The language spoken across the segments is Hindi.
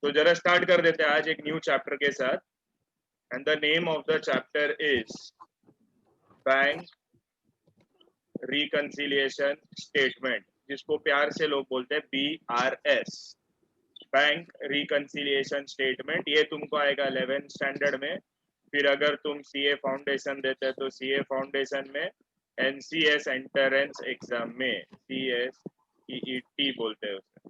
तो जरा स्टार्ट कर देते हैं आज एक न्यू चैप्टर के साथ, and the name of the chapter is bank reconciliation statement, जिसको प्यार से लोग बोलते हैं BRS, बैंक रिकंसिलिएशन स्टेटमेंट। ये तुमको आएगा 11th स्टैंडर्ड में। फिर अगर तुम CA फाउंडेशन देते हैं तो CA फाउंडेशन में, NCS एंट्रेंस एग्जाम में, CSEET बोलते हैं उसे,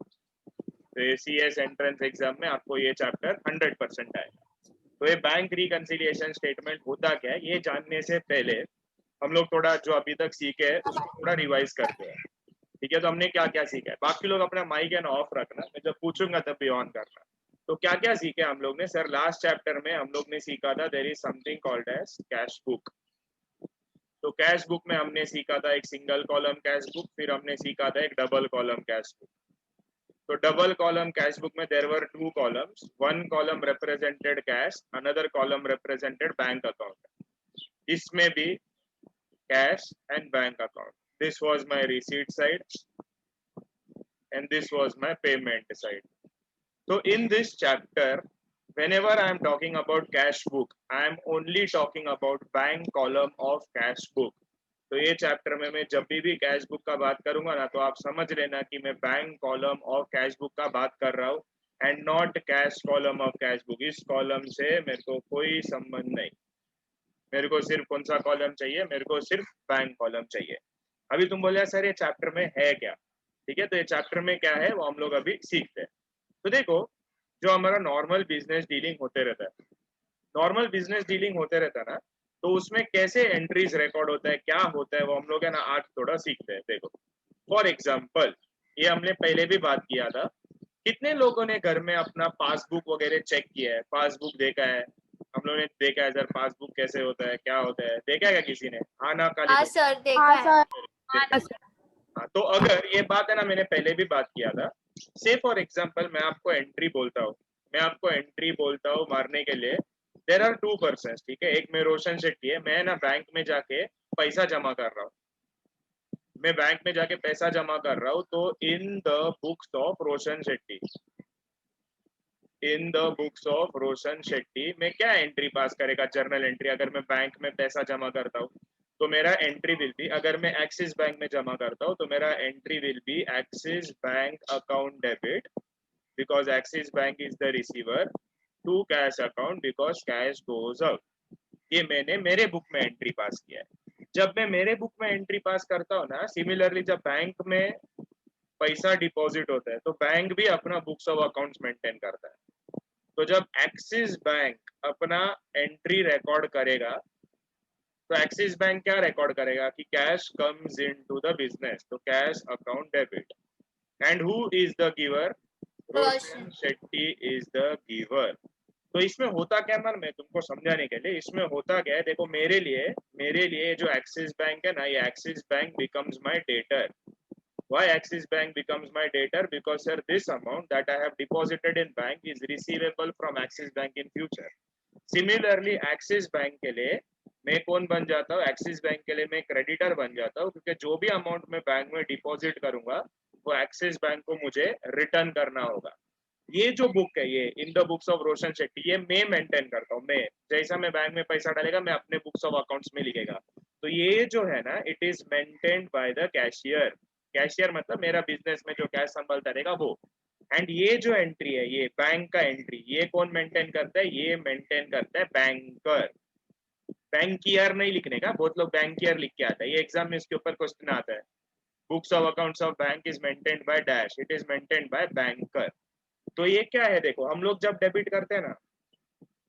तो ये CS एंट्रेंस एग्जाम में आपको ये चैप्टर 100% आएगा। तो ये बैंक रिकंसिलिएशन स्टेटमेंट होता क्या है, ये जानने से पहले हम लोग थोड़ा जो अभी तक सीखे हैं उसको थोड़ा रिवाइज करते हैं। ठीक है, तो हमने क्या क्या सीखा है, बाकी लोग अपना माइक एंड ऑफ रखना, मैं जब पूछूंगा तब भी ऑन करना। तो क्या क्या सीखे हम लोग ने सर, लास्ट चैप्टर में हम लोग ने सीखा था there is something called as cash book. तो कैश बुक में हमने सीखा था एक सिंगल कॉलम कैश बुक, फिर हमने सीखा था एक डबल कॉलम कैश बुक। तो डबल कॉलम कैश बुक में there were 2 columns, one column represented cash, another column represented bank account. इसमें भी cash and bank account, this was my receipt side and this was my payment side. So in this chapter, whenever I am talking about cash book, I am only talking about bank column of cash book. तो ये चैप्टर में मैं जब भी कैश बुक का बात करूंगा ना, तो आप समझ लेना कि मैं bank column of cash book का बात कर रहा हूँ, and not cash column of cash book. इस कॉलम से मेरे को कोई संबंध नहीं, मेरे को सिर्फ कौन सा कॉलम चाहिए, मेरे को सिर्फ बैंक कॉलम चाहिए। अभी तुम बोले सर ये चैप्टर में है क्या, ठीक है, तो ये चैप्टर में क्या है वो हम लोग अभी सीखते हैं। तो देखो, जो हमारा नॉर्मल बिजनेस डीलिंग होते रहता है, नॉर्मल बिजनेस डीलिंग होते रहता है ना, तो उसमें कैसे एंट्रीज रिकॉर्ड होता है, क्या होता है, वो हम लोग है ना आज थोड़ा सीखते हैं। देखो फॉर एग्जाम्पल, ये हमने पहले भी बात किया था, कितने लोगों ने घर में अपना पासबुक वगैरह चेक किया है, पासबुक देखा है, हम लोगों ने देखा है सर पासबुक कैसे होता है, क्या होता है, देखा है क्या किसी ने? हाँ ना खाली हाँ सर देखा है। हाँ, तो अगर ये बात है ना, मैंने पहले भी बात किया था, से फॉर एग्जाम्पल मैं आपको एंट्री बोलता हूँ, मैं आपको एंट्री बोलता हूँ मारने के लिए, देर आर 2 पर्सन, ठीक है, एक में रोशन शेट्टी है, मैं ना बैंक में जाके पैसा जमा कर रहा हूँ, मैं बैंक में जाके पैसा जमा कर रहा हूँ, तो in the books of Roshan Shetty, in the books of Roshan Shetty में क्या एंट्री पास करेगा, जर्नल एंट्री। अगर मैं बैंक में पैसा जमा करता हूँ तो मेरा एंट्री विल बी, अगर मैं एक्सिस बैंक में जमा करता हूँ तो मेरा entry will be Axis bank account debit, because Axis bank is the receiver, to cash account because cash goes out. ये मैंने मेरे बुक में एंट्री पास किया है। जब मैं मेरे बुक में एंट्री पास करता हूँ ना, सिमिलरली जब बैंक में पैसा डिपॉजिट होता है तो बैंक भी अपना बुक्स ऑफ अकाउंट्स मेंटेन करता है। तो जब एक्सिस बैंक अपना एंट्री रिकॉर्ड करेगा, तो एक्सिस बैंक क्या रिकॉर्ड करेगा कि cash comes into the business, तो cash account debit, and who is the giver, Roshan Shetty is the giver. तो इसमें होता क्या है, मैं तुमको समझाने के लिए, इसमें होता क्या है, देखो मेरे लिए जो एक्सिस बैंक है ना, ये axis bank becomes my debtor. Why Axis Bank becomes my debtor? Because sir, this amount that I have deposited in bank is receivable from Axis Bank in future. Similarly, Axis Bank के लिए मैं कौन बन जाता हूँ, Axis Bank के लिए मैं क्रेडिटर बन जाता हूँ, क्योंकि जो भी अमाउंट मैं बैंक में डिपॉजिट करूंगा वो Axis Bank को मुझे रिटर्न करना होगा। ये जो बुक है, ये इन the books of Roshan Shetty, ये मैं मेंटेन करता हूँ। मैं जैसा मैं बैंक में पैसा डालेगा, मैं अपने बुक्स ऑफ अकाउंट्स में लिखेगा। तो ये जो है ना, it is maintained by the cashier. Cashier मतलब मेरा बिजनेस में जो कैश संभालता रहेगा वो। एंड ये जो एंट्री है, ये बैंक का एंट्री, ये कौन मेंटेन करता है, ये मेंटेन करता है बैंकर। बैंकियर नहीं लिखने का, बहुत लोग बैंकियर लिख के आता है, ये एग्जाम में इसके ऊपर क्वेश्चन आता है। Books of accounts of bank is maintained by dash, it is maintained by banker. तो ये क्या है, देखो हम लोग जब डेबिट करते हैं ना,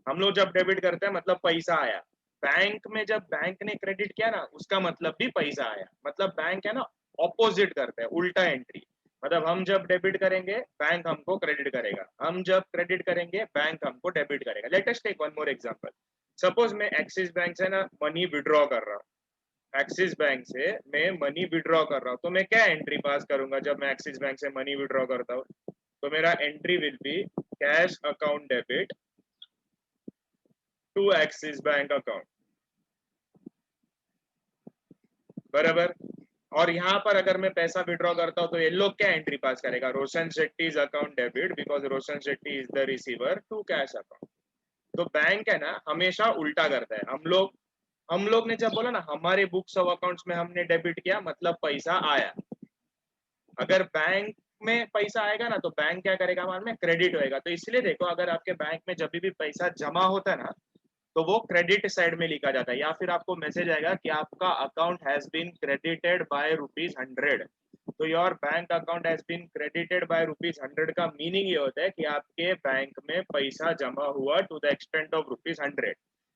हम लोग जब डेबिट करते हैं मतलब पैसा आया बैंक में, जब बैंक ने क्रेडिट किया ना उसका मतलब भी पैसा आया, मतलब बैंक है ना ऑपोजिट करता है, उल्टा एंट्री। मतलब हम जब डेबिट करेंगे बैंक हमको क्रेडिट करेगा, हम जब क्रेडिट करेंगे बैंक हमको डेबिट करेगा। Let us take one more example. Suppose मैं एक्सिस बैंक से ना मनी विड्रॉ कर रहा हूँ, एक्सिस बैंक से मैं मनी विड्रॉ कर रहा हूँ, तो मैं क्या एंट्री पास करूंगा जब मैं एक्सिस बैंक से मनी विड्रॉ करता हूँ? तो मेरा entry will be cash account debit to Axis bank account, बराबर। और यहाँ पर अगर मैं पैसा विड्रॉ करता हूँ तो ये लोग क्या एंट्री पास करेगा, Roshan Shetty's account debit because Roshan Shetty is the receiver to cash account. तो बैंक है ना हमेशा उल्टा करता है। हम लोग ने जब बोला ना हमारे बुक्स ऑफ अकाउंट्स में हमने डेबिट किया मतलब पैसा आया। अगर बैंक में पैसा आएगा ना तो बैंक क्या करेगा, हमारे में क्रेडिट होएगा। तो इसलिए देखो अगर आपके बैंक में जब भी पैसा जमा होता है ना तो वो क्रेडिट साइड में लिखा जाता है, या फिर आपको मैसेज आएगा कि आपका account has been credited by ₹100। तो your bank account has been credited by ₹100 का मीनिंग ये होता है कि आपके बैंक में पैसा जमा हुआ टू द एक्सटेंट ऑफ ₹100।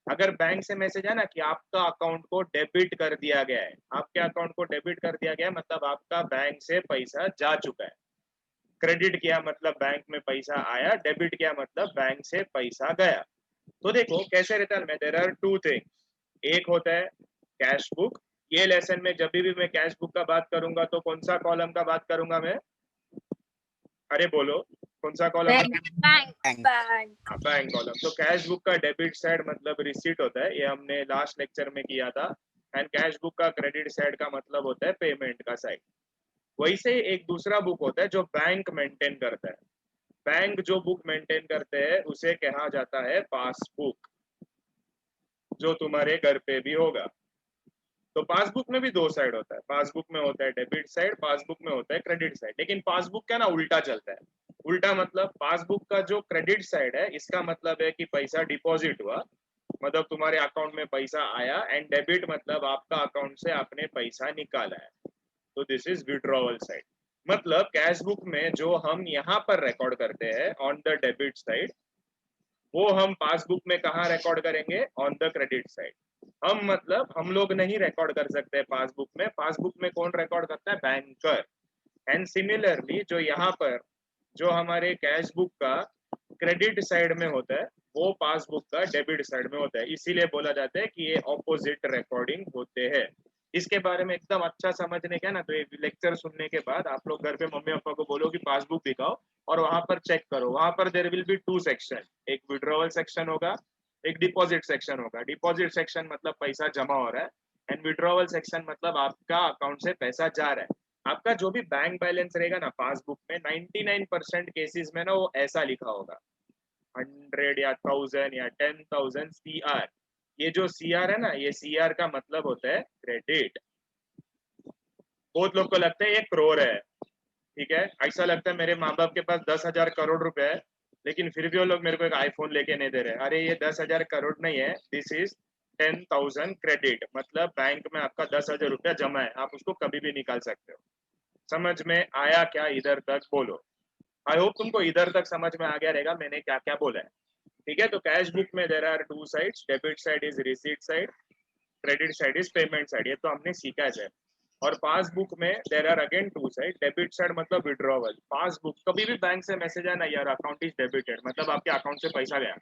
अगर बैंक से मैसेज है ना कि आपका अकाउंट को डेबिट कर दिया गया है, आपके अकाउंट को डेबिट कर दिया गया है मतलब आपका बैंक से पैसा जा चुका है। क्रेडिट किया मतलब बैंक में पैसा आया, डेबिट किया मतलब बैंक से पैसा गया। तो देखो कैसे रहता है, देयर आर टू थिंग। एक होता है कैश बुक। ये लेसन में जब भी मैं कैश बुक का बात करूंगा तो कौन सा कॉलम का बात करूंगा मैं, अरे बोलो कौन सा कॉलम? बैंक। Bank column. तो कैश बुक का डेबिट साइड मतलब रिसीट होता है, ये हमने लास्ट लेक्चर में किया था। एंड कैश बुक का क्रेडिट साइड का मतलब होता है पेमेंट का साइड। वैसे ही एक दूसरा बुक होता है जो बैंक मेंटेन करता है। बैंक जो बुक मेंटेन करते हैं उसे कहा जाता है पासबुक, जो तुम्हारे घर पे भी होगा। तो पासबुक में भी दो साइड होता है, पासबुक में होता है डेबिट साइड, पासबुक में होता है क्रेडिट साइड। लेकिन पासबुक क्या ना उल्टा चलता है। उल्टा मतलब पासबुक का जो क्रेडिट साइड है इसका मतलब है कि पैसा डिपॉजिट हुआ, मतलब तुम्हारे अकाउंट में पैसा आया। एंड डेबिट मतलब आपका अकाउंट से आपने पैसा निकाला है, तो दिस इज विड्रॉवल साइड। मतलब कैश बुक में जो हम यहाँ पर रिकॉर्ड करते हैं ऑन द डेबिट साइड, वो हम पासबुक में कहाँ रिकॉर्ड करेंगे, ऑन द क्रेडिट साइड। हम मतलब हम लोग नहीं रिकॉर्ड कर सकते पासबुक में, पासबुक में कौन रिकॉर्ड करता है, बैंकर। एंड सिमिलरली जो यहाँ पर जो हमारे कैश बुक का क्रेडिट साइड में होता है वो पासबुक का डेबिट साइड में होता है। इसीलिए बोला जाता है कि ये ऑपोजिट रिकॉर्डिंग होते हैं। इसके बारे में एकदम अच्छा समझने का ना, तो ये लेक्चर सुनने के बाद आप लोग घर पे मम्मी पापा को बोलो कि पासबुक दिखाओ और वहां पर चेक करो। वहां पर there will be two section, एक विड्रॉवल सेक्शन होगा, एक डिपॉजिट सेक्शन होगा। डिपॉजिट सेक्शन मतलब पैसा जमा हो रहा है, एंड विड्रॉवल सेक्शन मतलब आपका अकाउंट से पैसा जा रहा है। आपका जो भी बैंक बैलेंस रहेगा ना पासबुक में 99% केसेस में ना वो ऐसा लिखा होगा 100 या 1000 या 10,000 CR। ये जो CR है ना, ये CR का मतलब होता है क्रेडिट। बहुत लोग को लगता है ये करोड़ है, ठीक है, ऐसा लगता है मेरे माँ बाप के पास 10,000 करोड़ रुपए है लेकिन फिर भी वो लोग मेरे को एक आईफोन लेके नहीं दे रहे। अरे ये 10,000 करोड़ नहीं है, दिस इज 10,000 क्रेडिट। मतलब बैंक में आपका 10,000 रुपया जमा है, आप उसको कभी भी निकाल सकते हो। समझ में आया क्या इधर तक, बोलो। आई होप तुमको इधर तक समझ में आ गया रहेगा मैंने क्या क्या बोला है। ठीक है, तो कैश बुक में there are two sides, debit side is receipt side, credit side is payment side, ये तो हमने सीखा है। और पासबुक में there are again two side, debit side मतलब विड्रॉवल। पासबुक कभी भी बैंक से मैसेज आया ना यार अकाउंट इज डेबिटेड मतलब आपके अकाउंट से पैसा गया,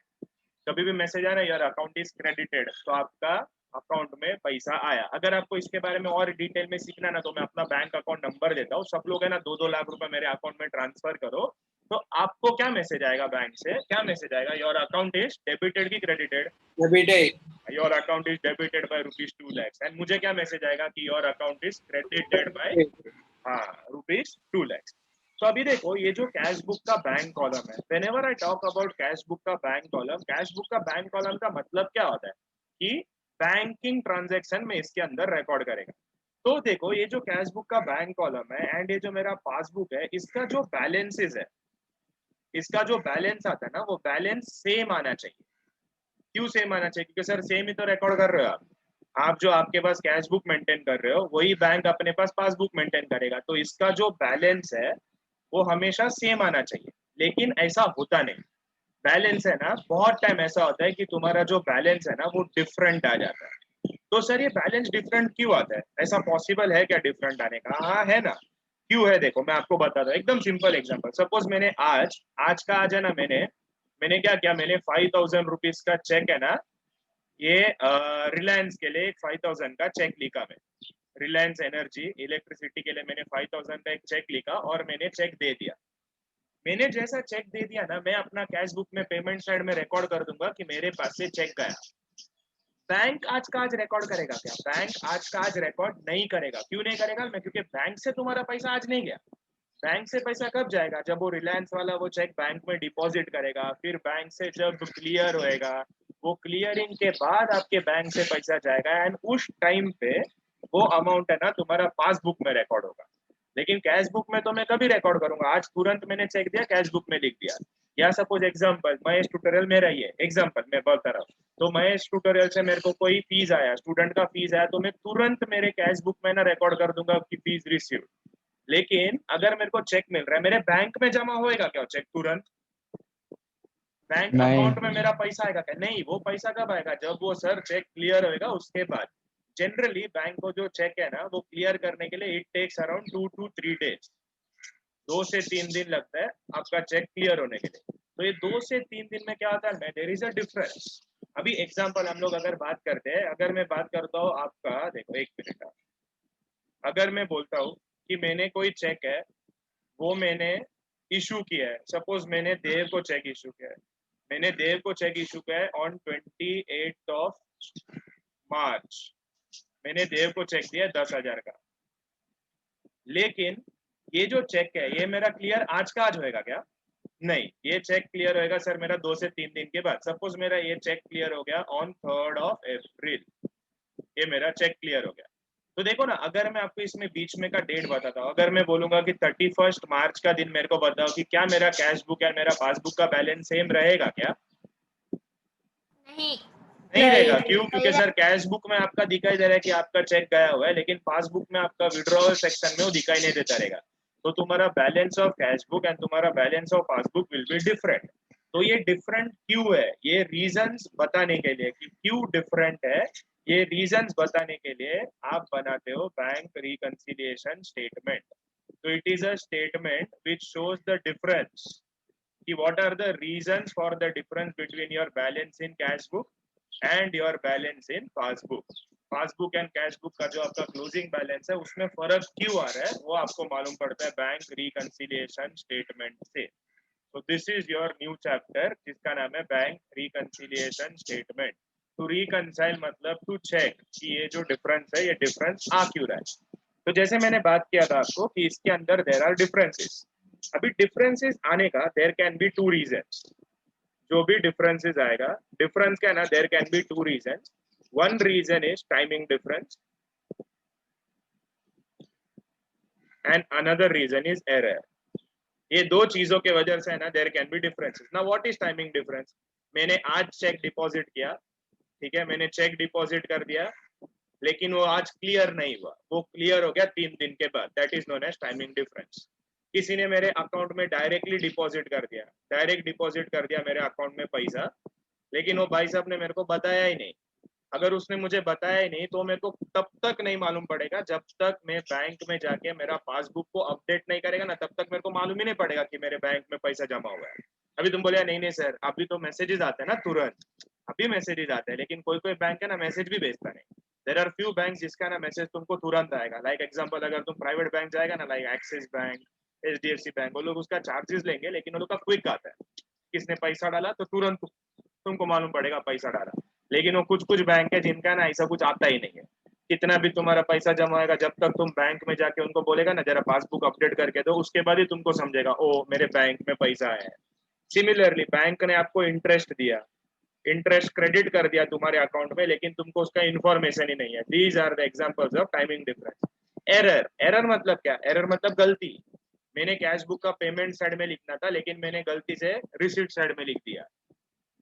कभी भी मैसेज आया ना यार अकाउंट इज क्रेडिटेड तो आपका अकाउंट में पैसा आया। अगर आपको इसके बारे में और डिटेल में सीखना ना तो मैं अपना बैंक अकाउंट नंबर देता हूँ। सब लोग है ना 2-2 लाख रुपए मेरे अकाउंट में ट्रांसफर करो तो आपको क्या मैसेज आएगा बैंक से, क्या मैसेज आएगा, योर अकाउंट इज डेबिटेड की credited, debited. Your account is debited bye ₹2 lakhs। And मुझे क्या मैसेज आएगा कि your account is credited bye हाँ ₹2 lakhs। तो अभी देखो ये जो कैश बुक का बैंक कॉलम है, whenever I talk about cash book का बैंक कॉलम, कैश बुक का बैंक कॉलम का मतलब क्या होता है कि बैंकिंग ट्रांजैक्शन में इसके अंदर रिकॉर्ड करेगा। तो देखो ये जो कैश बुक का बैंक कॉलम है एंड ये जो मेरा पासबुक है, इसका जो बैलेंसेस है, इसका जो बैलेंस आता है ना वो बैलेंस सेम आना चाहिए। क्यों सेम आना चाहिए, क्योंकि सर सेम ही तो रिकॉर्ड कर रहे हो आप जो आपके पास कैश बुक मेंटेन कर रहे हो वही बैंक अपने पास पासबुक मेंटेन करेगा। तो इसका जो बैलेंस है वो हमेशा सेम आना चाहिए, लेकिन ऐसा होता नहीं। बैलेंस है ना बहुत टाइम ऐसा होता है कि तुम्हारा जो बैलेंस है ना वो डिफरेंट आ जाता है। तो सर ये बैलेंस डिफरेंट क्यों आता है, ऐसा पॉसिबल है क्या डिफरेंट आने का? हाँ है ना, क्यों है देखो मैं आपको बताता हूँ। एकदम सिंपल एग्जांपल, सपोज मैंने आज का आज है ना, मैंने क्या किया, मैंने 5,000 रुपीज का चेक है ना, ये रिलायंस के लिए एक 5,000 का चेक लिखा। मैं रिलायंस एनर्जी इलेक्ट्रिसिटी के लिए मैंने 5,000 का एक चेक लिखा और मैंने चेक दे दिया। मैंने जैसा चेक दे दिया ना, मैं अपना कैश बुक में पेमेंट साइड में रिकॉर्ड कर दूंगा कि मेरे पास से चेक गया। बैंक आज का आज रिकॉर्ड करेगा क्या? बैंक आज का आज रिकॉर्ड नहीं करेगा। क्यों नहीं करेगा? मैं क्योंकि बैंक से तुम्हारा पैसा आज नहीं गया। बैंक से पैसा कब जाएगा? जब वो रिलायंस वाला वो चेक बैंक में डिपॉजिट करेगा, फिर बैंक से जब क्लियर होएगा, वो क्लियरिंग के बाद आपके बैंक से पैसा जाएगा, एंड उस टाइम पे वो अमाउंट है ना तुम्हारा पासबुक में रिकॉर्ड होगा। लेकिन कैश बुक में तो मैं कभी रिकॉर्ड करूंगा? आज तुरंत मैंने चेक दिया, कैश बुक में लिख दिया। या सपोज एग्जांपल महेश ट्यूटोरियल में रही है, एग्जांपल मैं बता रहा हूँ, तो महेश ट्यूटोरियल से मेरे को कोई फीस आया, स्टूडेंट का फीस आया, तो मैं तुरंत मेरे कैश बुक में ना रिकॉर्ड कर दूंगा कि फीस रिसीव्ड। लेकिन अगर मेरे को चेक मिल रहा है, मेरे बैंक में जमा होएगा क्या चेक तुरंत? बैंक नहीं। अकाउंट में मेरा पैसा आएगा क्या? नहीं। वो पैसा कब आएगा? जब वो सर चेक क्लियर होएगा उसके बाद। जनरली बैंक को जो चेक है ना वो क्लियर करने के लिए it takes around 2 to 3 days, 2 से 3 दिन लगता है आपका चेक क्लियर होने के लिए। तो ये 2 से 3 दिन में क्या होता है, देयर इज अ डिफरेंस। अभी एग्जांपल हम लोग अगर बात करते हैं, अगर मैं बात करता हूँ आपका, देखो एक मिनट, अगर मैं बोलता हूँ कि मैंने कोई चेक है वो मैंने इशू किया है, सपोज मैंने देव को चेक इशू किया है, मैंने देव को चेक इशू किया है ऑन 28 मार्च, मैंने देव को चेक दिया 10,000 का। लेकिन ये जो चेक है ये मेरा क्लियर आज का आज होएगा क्या? नहीं, ये चेक क्लियर होएगा सर मेरा 2 से 3 दिन के बाद। सपोज मेरा ये चेक क्लियर हो गया ऑन 3rd of April, ये मेरा चेक क्लियर हो गया। तो देखो ना, अगर मैं आपको इसमें बीच में का डेट बताता हूँ, अगर मैं बोलूंगा कि 31 मार्च का दिन मेरे को बताओ कि क्या मेरा कैश बुक या मेरा पासबुक का बैलेंस सेम रहेगा क्या? नहीं। नहीं रहेगा। क्यों? क्योंकि सर कैश बुक में आपका दिखाई दे रहा है कि आपका चेक गया हुआ है, लेकिन पासबुक में आपका विड्रॉवल सेक्शन में वो दिखाई नहीं देता रहेगा। तो तुम्हारा balance of cash book and तुम्हारा balance of passbook will be different. तो ये डिफरेंट क्यों है, ये रीजंस बताने के लिए कि क्यों डिफरेंट है, ये रीजंस बताने के लिए आप बनाते हो बैंक रिकंसिलिएशन स्टेटमेंट। तो it is a statement which shows the difference कि what are the reasons for the difference between your balance in cash book and your balance in passbook। Passbook and cash book का जो आपका क्लोजिंग बैलेंस है उसमें फर्क क्यों आ रहा है वो आपको मालूम पड़ता है बैंक रिकंसिलिएशन स्टेटमेंट से। तो this is your new chapter जिसका नाम है bank reconciliation statement. To reconcile मतलब टू चेक कि ये जो डिफरेंस है ये डिफरेंस आ क्यों रहा है। तो जैसे मैंने बात किया था आपको कि इसके अंदर देयर आर डिफरेंसेस। अभी डिफरेंसेस आने का देयर कैन बी 2 रीजंस। जो भी डिफरेंसेस आएगा, डिफरेंस क्या है ना, there can be 2 reasons. One reason is timing difference and another reason is error. ये दो चीजों के वजह से है ना देयर कैन बी डिफरेंसेस। ना व्हाट इज टाइमिंग डिफरेंस? मैंने आज चेक डिपॉजिट किया, ठीक है, मैंने चेक डिपॉजिट कर दिया, लेकिन वो आज क्लियर नहीं हुआ, वो क्लियर हो गया 3 दिन के बाद, that is known as timing difference. किसी ने मेरे अकाउंट में डायरेक्टली डिपॉजिट कर दिया, डायरेक्ट डिपॉजिट कर दिया मेरे अकाउंट में पैसा, लेकिन वो भाई साहब ने मेरे को बताया ही नहीं। अगर उसने मुझे बताया ही नहीं तो मेरे को तब तक नहीं मालूम पड़ेगा जब तक मैं बैंक में जाके मेरा पासबुक को अपडेट नहीं करेगा ना, तब तक मेरे को मालूम ही नहीं पड़ेगा कि मेरे बैंक में पैसा जमा हुआ है। अभी तुम बोले नहीं नहीं सर, अभी तो मैसेजेस आते हैं ना तुरंत, अभी मैसेजेस आते हैं, लेकिन कोई कोई बैंक है ना मैसेज भी भेजता नहीं। देयर आर फ्यू बैंक जिसका ना मैसेज तुमको तुरंत आएगा। लाइक एग्जांपल, अगर तुम प्राइवेट बैंक जाएगा ना, like axis bank, HDFC bank, वो लोग उसका चार्जेस लेंगे, लेकिन वो लोग का क्विक आता है, किसने पैसा डाला तो तुरंत तुमको मालूम पड़ेगा पैसा डाला। लेकिन वो कुछ कुछ बैंक है जिनका ना ऐसा कुछ आता ही नहीं है, कितना भी तुम्हारा पैसा जमा होगा, जब तक तुम बैंक में जाके उनको बोलेगा ना जरा पासबुक अपडेट करके दो, उसके बाद ही तुमको समझेगा ओ मेरे बैंक में पैसा आया है। सिमिलरली बैंक ने आपको इंटरेस्ट दिया, इंटरेस्ट क्रेडिट कर दिया तुम्हारे अकाउंट में, लेकिन तुमको उसका इन्फॉर्मेशन ही नहीं है। These are the examples of timing difference. Error, error मतलब क्या? एरर मतलब गलती। मैंने कैश बुक का पेमेंट साइड में लिखना था, लेकिन मैंने गलती से रिसीट साइड में लिख दिया,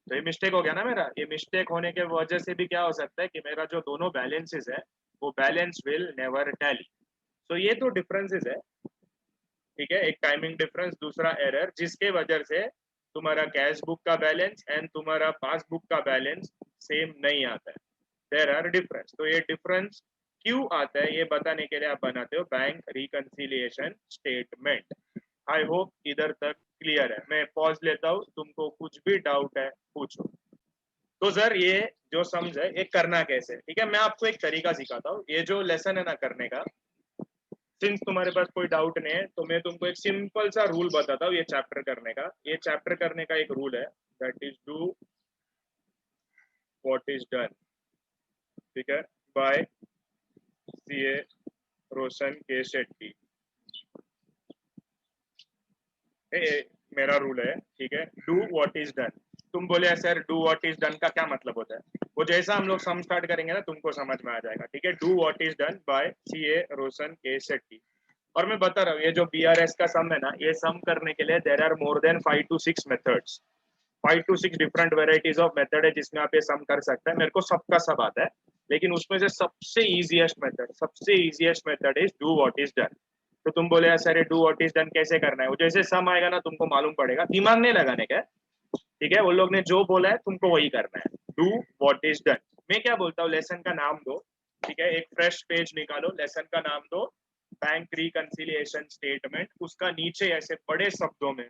तो ये मिस्टेक हो गया ना मेरा। ये मिस्टेक होने के वजह से भी क्या हो सकता है कि मेरा जो दोनों बैलेंसेस है वो बैलेंस विल नेवर टैली। तो ये तो डिफरेंसेस है, ठीक है, एक टाइमिंग डिफरेंस, दूसरा एरर, जिसके वजह से तुम्हारा कैश बुक का बैलेंस एंड तुम्हारा पासबुक का बैलेंस सेम नहीं आता है, देयर आर डिफरेंस। तो ये डिफरेंस क्यों आता है ये बताने के लिए आप बनाते हो bank reconciliation statement. I hope इधर तक क्लियर है। मैं पॉज लेता हूँ, तुमको कुछ भी डाउट है पूछो। तो सर ये जो सम्स है ये करना कैसे, ठीक है, मैं आपको एक तरीका सिखाता हूँ। ये जो लेसन है ना करने का, सिंस तुम्हारे पास कोई डाउट नहीं है तो मैं तुमको एक सिंपल सा रूल बताता हूँ ये चैप्टर करने का। ये चैप्टर करने का एक रूल है, that is do what is done. ठीक है, bye CA Roshan K Shetty. मेरा रूल है, ठीक है, डू व्हाट इज डन। तुम बोले sir do what is done का क्या मतलब होता है, वो जैसा हम लोग सम स्टार्ट करेंगे ना तुमको समझ में आ जाएगा। ठीक है, do what is done by CA Roshan K Shetty. और मैं बता रहा हूँ ये जो BRS का सम है ना, ये सम करने के लिए there are more than 5 to 6 methods, 5 to 6 different varieties of method है जिसमें आप ये सम कर सकते हैं। मेरे को सबका सब आता है, लेकिन उसमें से सबसे easiest method is do what is done. तो तुम बोले सर ये डू व्हाट इज डन कैसे करना है, वो जैसे सम आएगा ना तुमको मालूम पड़ेगा, दिमाग नहीं लगाने का। ठीक है, वो लोग ने जो बोला है तुमको वही करना है, डू व्हाट इज डन। मैं क्या बोलता हूँ, लेसन का नाम दो। ठीक है, एक फ्रेश पेज निकालो, लेसन का नाम दो बैंक रिकंसिलिएशन स्टेटमेंट, उसका नीचे ऐसे बड़े शब्दों में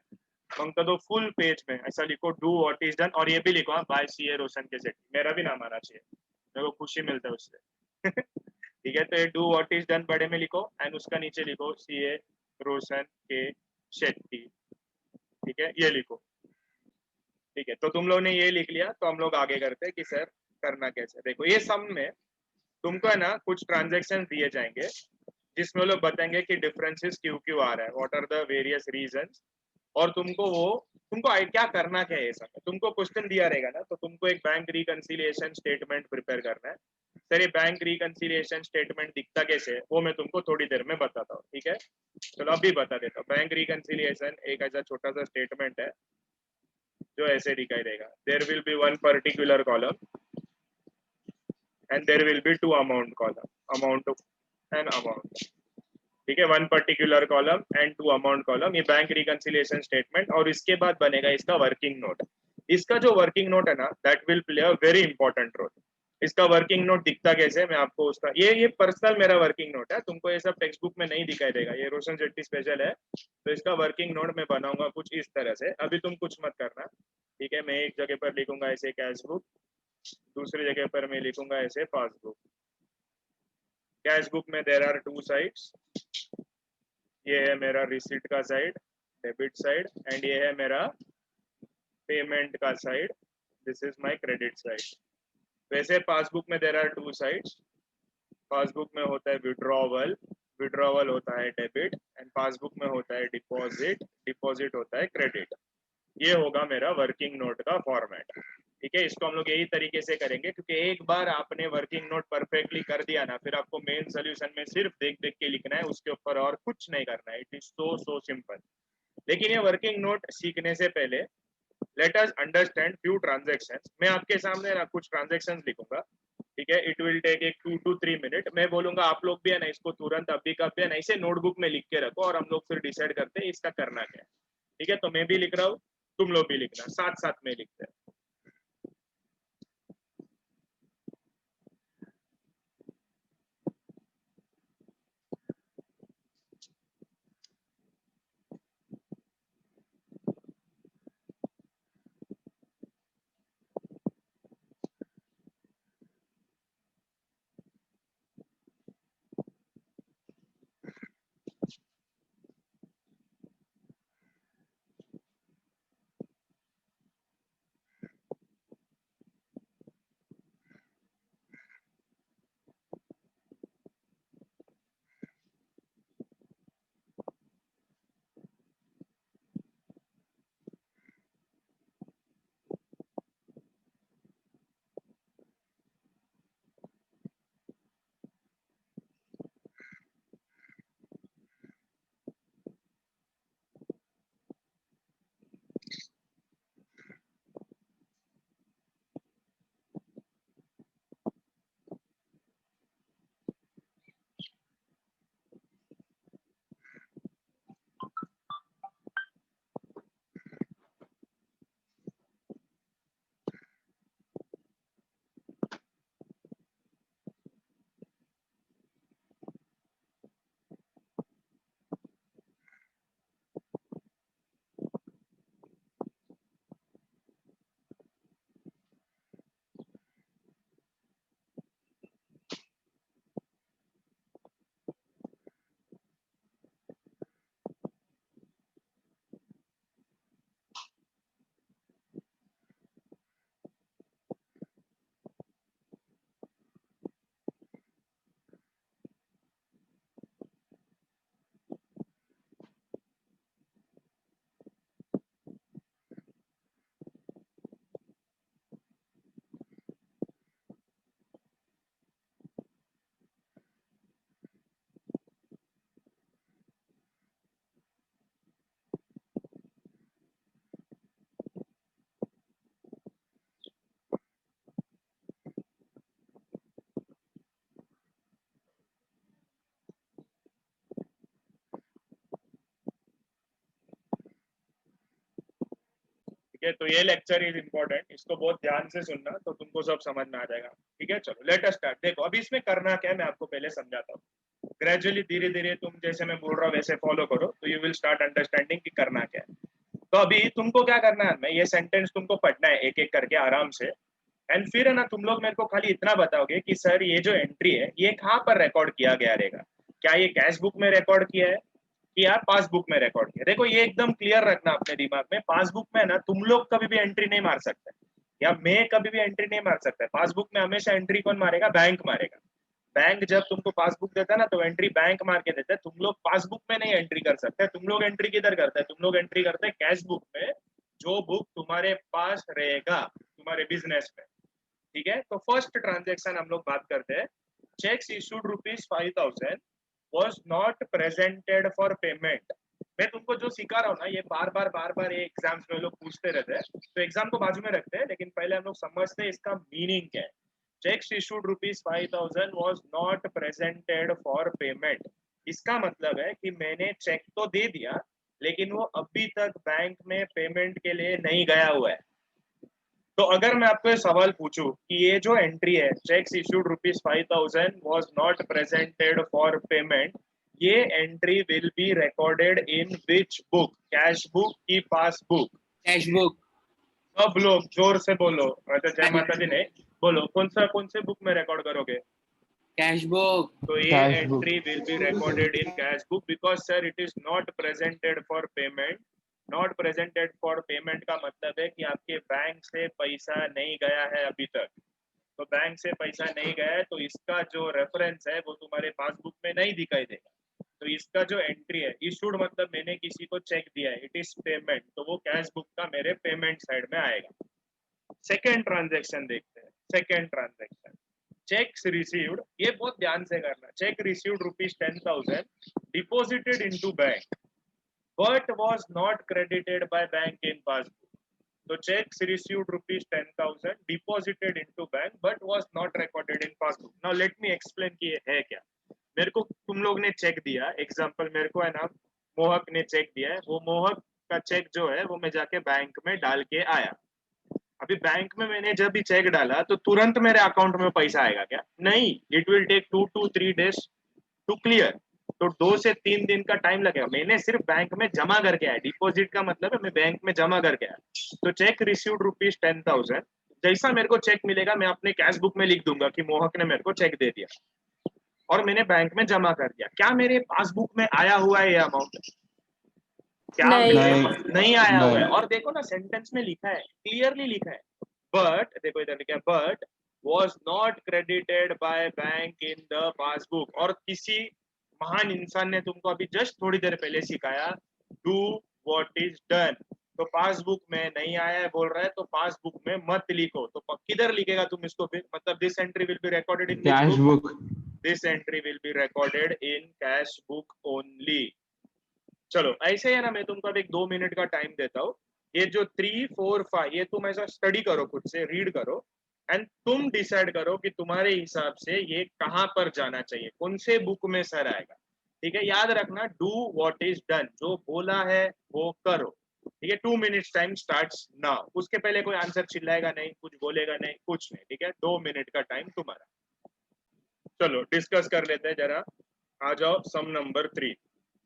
मंगता दो, फुल पेज में ऐसा लिखो डू व्हाट इज डन, और ये भी लिखो बाय सीए रोशन के सेट, मेरा भी नाम आना चाहिए, मेरे को खुशी मिलता है उससे। ठीक है, तो ये डू व्हाट इज डन बड़े में लिखो एंड उसका नीचे लिखो सीए रोशन के शेट्टी। ठीक है, ये लिखो। ठीक है, तो तुम लोग ने ये लिख लिया, तो हम लोग आगे करते हैं कि सर करना कैसे। देखो ये सम में तुमको है ना कुछ ट्रांजेक्शन दिए जाएंगे जिसमें लोग बताएंगे कि डिफरेंसेस क्यों क्यों आ रहा है, what are the various reasons, और तुमको क्या करना क्या है। ये सब तुमको क्वेश्चन दिया रहेगा ना, तो तुमको एक बैंक रिकंसिलिएशन स्टेटमेंट प्रिपेयर करना है। सर ये बैंक रिकंसिलिएशन स्टेटमेंट दिखता कैसे है वो मैं तुमको थोड़ी देर में बताता हूँ। ठीक है, चलो अभी बता देता हूँ। बैंक रिकंसिलिएशन एक ऐसा छोटा सा स्टेटमेंट है जो ऐसे दिखाई देगा, there will be one particular column and there will be two amount column, amount and amount. ठीक है, one particular column and two amount column, ये बैंक रिकंसिलिएशन स्टेटमेंट। और इसके बाद बनेगा इसका वर्किंग नोट। इसका जो वर्किंग नोट है ना, that will play a very important role. इसका वर्किंग नोट दिखता कैसे, मैं आपको उसका ये पर्सनल मेरा वर्किंग नोट है, तुमको ये सब टेक्स्ट बुक में नहीं दिखाई देगा, ये रोशन शेट्टी स्पेशल है। तो इसका वर्किंग नोट मैं बनाऊंगा कुछ इस तरह से, अभी तुम कुछ मत करना। ठीक है, मैं एक जगह पर लिखूंगा ऐसे कैश बुक, दूसरी जगह पर मैं लिखूंगा ऐसे पासबुक। कैश बुक में देर आर टू साइड्स, ये है मेरा रिसीट का साइड, डेबिट साइड, एंड ये है मेरा पेमेंट का side, this is my credit side. वैसे पासबुक में there are two sides, passbook में होता है विड्रॉवल, विड्रॉवल होता है डेबिट, एंड पासबुक में होता है डिपॉजिट, डिपॉजिट होता है क्रेडिट। ये होगा मेरा वर्किंग नोट का फॉर्मेट। ठीक है, इसको हम लोग यही तरीके से करेंगे, क्योंकि एक बार आपने वर्किंग नोट परफेक्टली कर दिया ना, फिर आपको मेन सोल्यूशन में सिर्फ देख देख के लिखना है, उसके ऊपर और कुछ नहीं करना है। It is so simple. लेकिन ये वर्किंग नोट सीखने से पहले let us understand few transactions. मैं आपके सामने ना कुछ ट्रांजेक्शंस लिखूंगा। ठीक है, इट विल टेक एक 2 to 3 मिनट। मैं बोलूंगा, आप लोग भी है ना इसको तुरंत अभी का भी है ना इसे नोटबुक में लिख के रखो, और हम लोग फिर डिसाइड करते हैं इसका करना क्या है। ठीक है, तो मैं भी लिख रहा हूँ, तुम लोग भी लिखना, साथ साथ में लिखते हैं। ठीक है, तो ये लेक्चर इज इम्पोर्टेंट, इसको बहुत ध्यान से सुनना तो तुमको सब समझ में आ जाएगा। ठीक है, चलो लेट अस स्टार्ट। देखो अभी इसमें करना क्या है मैं आपको पहले समझाता हूँ। ग्रेजुअली धीरे धीरे तुम जैसे मैं बोल रहा हूँ वैसे फॉलो करो तो यू विल स्टार्ट अंडरस्टैंडिंग कि करना क्या है। तो अभी तुमको क्या करना है, मैं ये सेंटेंस तुमको पढ़ना है एक एक करके आराम से, एंड फिर है ना तुम लोग मेरे को खाली इतना बताओगे कि सर ये जो एंट्री है ये कहाँ पर रिकॉर्ड किया गया रहेगा। क्या ये कैश बुक में रिकॉर्ड किया है कि यार पासबुक में रिकॉर्ड किया। देखो ये एकदम क्लियर रखना अपने दिमाग में, पासबुक में ना तुम लोग कभी भी एंट्री नहीं मार सकते या मैं कभी भी एंट्री नहीं मार सकता। पासबुक में हमेशा एंट्री कौन मारेगा, बैंक मारेगा। बैंक जब तुमको पासबुक देता है ना तो एंट्री बैंक मार के देता है, तुम लोग पासबुक में नहीं एंट्री कर सकते। तुम लोग एंट्री किधर करते हैं, तुम लोग एंट्री करते हैं कैश बुक में, जो बुक तुम्हारे पास रहेगा तुम्हारे बिजनेस में। ठीक है, तो फर्स्ट ट्रांजेक्शन हम लोग बात करते हैं। Cheques issued ₹5,000 was not presented for payment। मैं तुमको जो सिखा रहा हूँ ना ये बार बार ये एग्जाम्स में लोग पूछते रहते हैं, तो एग्जाम को बाजू में रखते हैं लेकिन पहले हम लोग समझते हैं इसका मीनिंग क्या है। Cheques issued ₹5,000 was not presented for payment, इसका मतलब है कि मैंने चेक तो दे दिया लेकिन वो अभी तक बैंक में पेमेंट के लिए नहीं गया हुआ है। तो अगर मैं आपको ये सवाल पूछूं कि ये जो एंट्री है cheques issued ₹5,000 was not presented for payment, ये entry will be recorded in which book, cash book की पासबुक। Cash book. सब लोग जोर से बोलो, अच्छा जय माता दी नहीं बोलो, कौन से बुक में रिकॉर्ड करोगे? Cash book. तो ये entry will be recorded in cash book because sir it is not presented for payment. Not presented for payment का मतलब है कि आपके बैंक से पैसा नहीं गया है अभी तक। तो बैंक से पैसा नहीं गया है तो इसका जो रेफरेंस है वो तुम्हारे पासबुक में नहीं दिखाई देगा। तो इसका जो एंट्री है इशूड मतलब मैंने किसी को चेक दिया है, इट इज पेमेंट, तो वो कैश बुक का मेरे पेमेंट साइड में आएगा। सेकेंड ट्रांजेक्शन देखते हैं। सेकेंड ट्रांजेक्शन चेक्स रिसीव्ड, ये बहुत ध्यान से करना। Check received ₹10,000 deposited into bank but was not credited by bank in passbook। तो checks received ₹10,000 deposited into bank but was not recorded in passbook। now let me explain कि ये है क्या। मेरे को तुम लोग ने चेक दिया, एग्जांपल मेरे को है ना मोहक ने चेक दिया है, वो मोहक का चेक जो है वो मैं जाके बैंक में डाल के आया। अभी बैंक में मैंने जब भी चेक डाला तो तुरंत मेरे अकाउंट में पैसा आएगा क्या? नहीं, it will take 2 to 3 days to clear. तो 2 से 3 दिन का टाइम लगेगा। मैंने सिर्फ बैंक में जमा करके आया, डिपॉजिट का मतलब है मैं बैंक में जमा करके आया। तो चेक रिसीव्ड ₹10,000, जैसा मेरे को चेक मिलेगा मैं अपने कैश बुक में लिख दूंगा कि मोहक ने मेरे को चेक दे दिया और मैंने बैंक में जमा कर दिया। क्या मेरे पासबुक में आया हुआ है ये अमाउंट? क्या नहीं आया हुआ है। और देखो ना सेंटेंस में लिखा है, क्लियरली लिखा है, बट देखो इधर लिखा है but was not credited by bank in the passbook। और किसी महान इंसान ने तुमको अभी जस्ट थोड़ी देर पहले सिखाया डू व्हाट इज डन। तो पासबुक में नहीं आया है बोल रहा है तो पासबुक में मत लिखो। तो किधर लिखेगा तुम इसको फिर? मतलब this entry will be recorded in cash book, this entry will be recorded in cash book only. चलो ऐसे है ना, मैं तुमको अब एक 2 मिनट का टाइम देता हूँ। ये जो 3, 4, 5 ये तुम ऐसा स्टडी करो, खुद से रीड करो एंड तुम डिसाइड करो कि तुम्हारे हिसाब से ये कहाँ पर जाना चाहिए, कौन से बुक में सर आएगा। ठीक है, याद रखना डू व्हाट इज डन, जो बोला है वो करो। ठीक है, 2 मिनट्स टाइम स्टार्ट्स नाउ। उसके पहले कोई आंसर चिल्लाएगा नहीं, कुछ बोलेगा नहीं, कुछ नहीं। ठीक है, 2 मिनट का टाइम तुम्हारा। चलो डिस्कस कर लेते हैं जरा। आ जाओ sum number 3।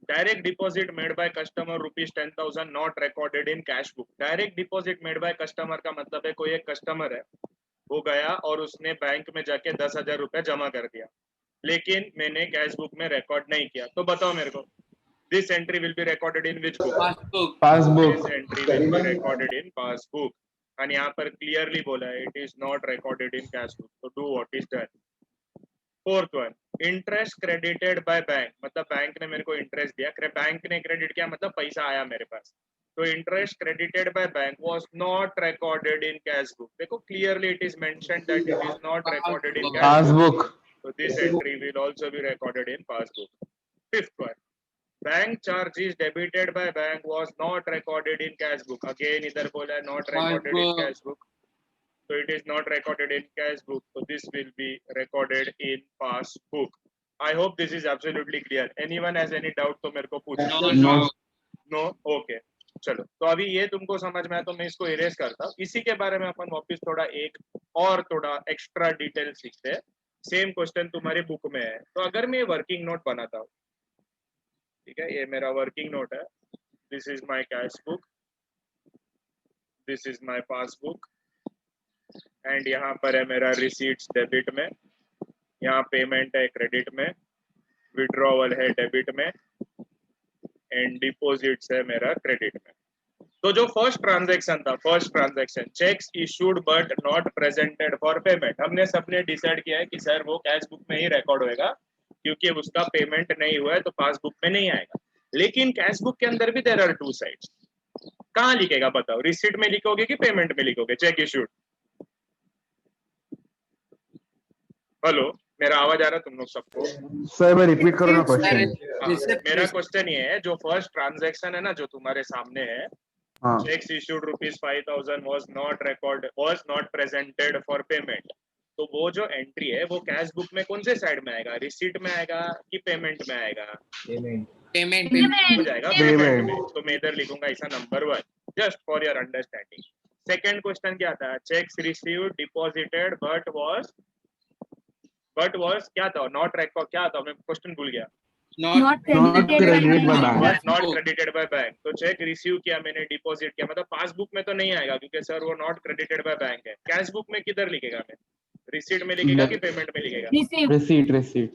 Direct deposit made by customer ₹10,000 not recorded in cash book. Direct deposit made by customer का मतलब है कोई एक कस्टमर है वो गया और उसने बैंक में जाके 10,000 रुपए जमा कर दिया, लेकिन मैंने कैश बुक में रिकॉर्ड नहीं किया। तो बताओ मेरे को, this entry will be recorded in which book? Passbook. This entry will be recorded in passbook. और यहाँ पर क्लियरली बोला है it is not recorded in cash book. तो do what is done. Fourth one, interest credited by bank, मतलब बैंक ने मेरे को इंटरेस्ट दिया, बैंक ने क्रेडिट किया मतलब पैसा आया मेरे पास। तो interest credited by bank was not recorded in cash book. देखो clearly it is mentioned that it is not recorded in cash book, so this entry will also be recorded in passbook। Fifth one, bank charges debited by bank was not recorded in cash book। Again इधर बोला not recorded in cash book, so it is not recorded in cash book, so this will be recorded in passbook। I hope this is absolutely clear। Anyone has any doubt तो मेरे को पूछो। No. No? Okay। चलो, तो अभी ये तुमको समझ में आया तो मैं इसको इरेज करता हूँ। इसी के बारे में अपन वापस थोड़ा एक और थोड़ा एक्स्ट्रा डिटेल सीखते हैं। सेम क्वेश्चन तुम्हारी बुक में है, तो अगर मैं वर्किंग नोट बनाता हूँ, ठीक है, ये मेरा वर्किंग नोट है, this is my cash book, this is my passbook, and यहाँ पर है मेरा रिसीट्स डेबिट में, यहाँ पेमेंट है क्रेडिट में, विड्रॉवल है डेबिट में, एंड डिपॉजिट्स है मेरा क्रेडिट में। तो जो फर्स्ट ट्रांजैक्शन था, first transaction cheques issued but not presented for payment, हमने सबने डिसाइड किया है कि सर वो कैश बुक में ही रिकॉर्ड होएगा, क्योंकि उसका पेमेंट नहीं हुआ है तो पासबुक में नहीं आएगा। लेकिन कैश बुक के अंदर भी देयर आर टू साइड्स। कहाँ लिखेगा बताओ, रिसीट में लिखोगे कि पेमेंट में लिखोगे? चेक इशूड, हेलो, मेरा आवाज आ रहा है तुम लोग सबको? सर मैं रिपीट करो ना Receipt, क्वेश्चन। मेरा क्वेश्चन ये है, जो फर्स्ट ट्रांजैक्शन है ना जो तुम्हारे सामने है, हाँ checks issued rupees 5,000 was not presented for payment, तो वो जो एंट्री है वो कैश बुक में कौन से साइड में आएगा, रिसीट में आएगा कि पेमेंट में आएगा? पेमेंट हो जाएगा Payment. पेमेंट में। तो मैं इधर लिखूंगा ऐसा number 1, just for your understanding. Second question क्या था, cheques received deposited but was क्या था, नॉट रिकॉर्ड, क्या था, मैं क्वेश्चन भूल गया। not Not credited by credited by bank. bank. Not credited by bank, तो चेक रिसीव किया मैंने, डिपॉजिट किया, मतलब पासबुक में तो नहीं आएगा क्योंकि सर वो नॉट क्रेडिटेड बाय बैंक है। कैश बुक में किधर लिखेगा मैं, रिसीट में लिखेगा कि पेमेंट में लिखेगा? Receipt, Receipt.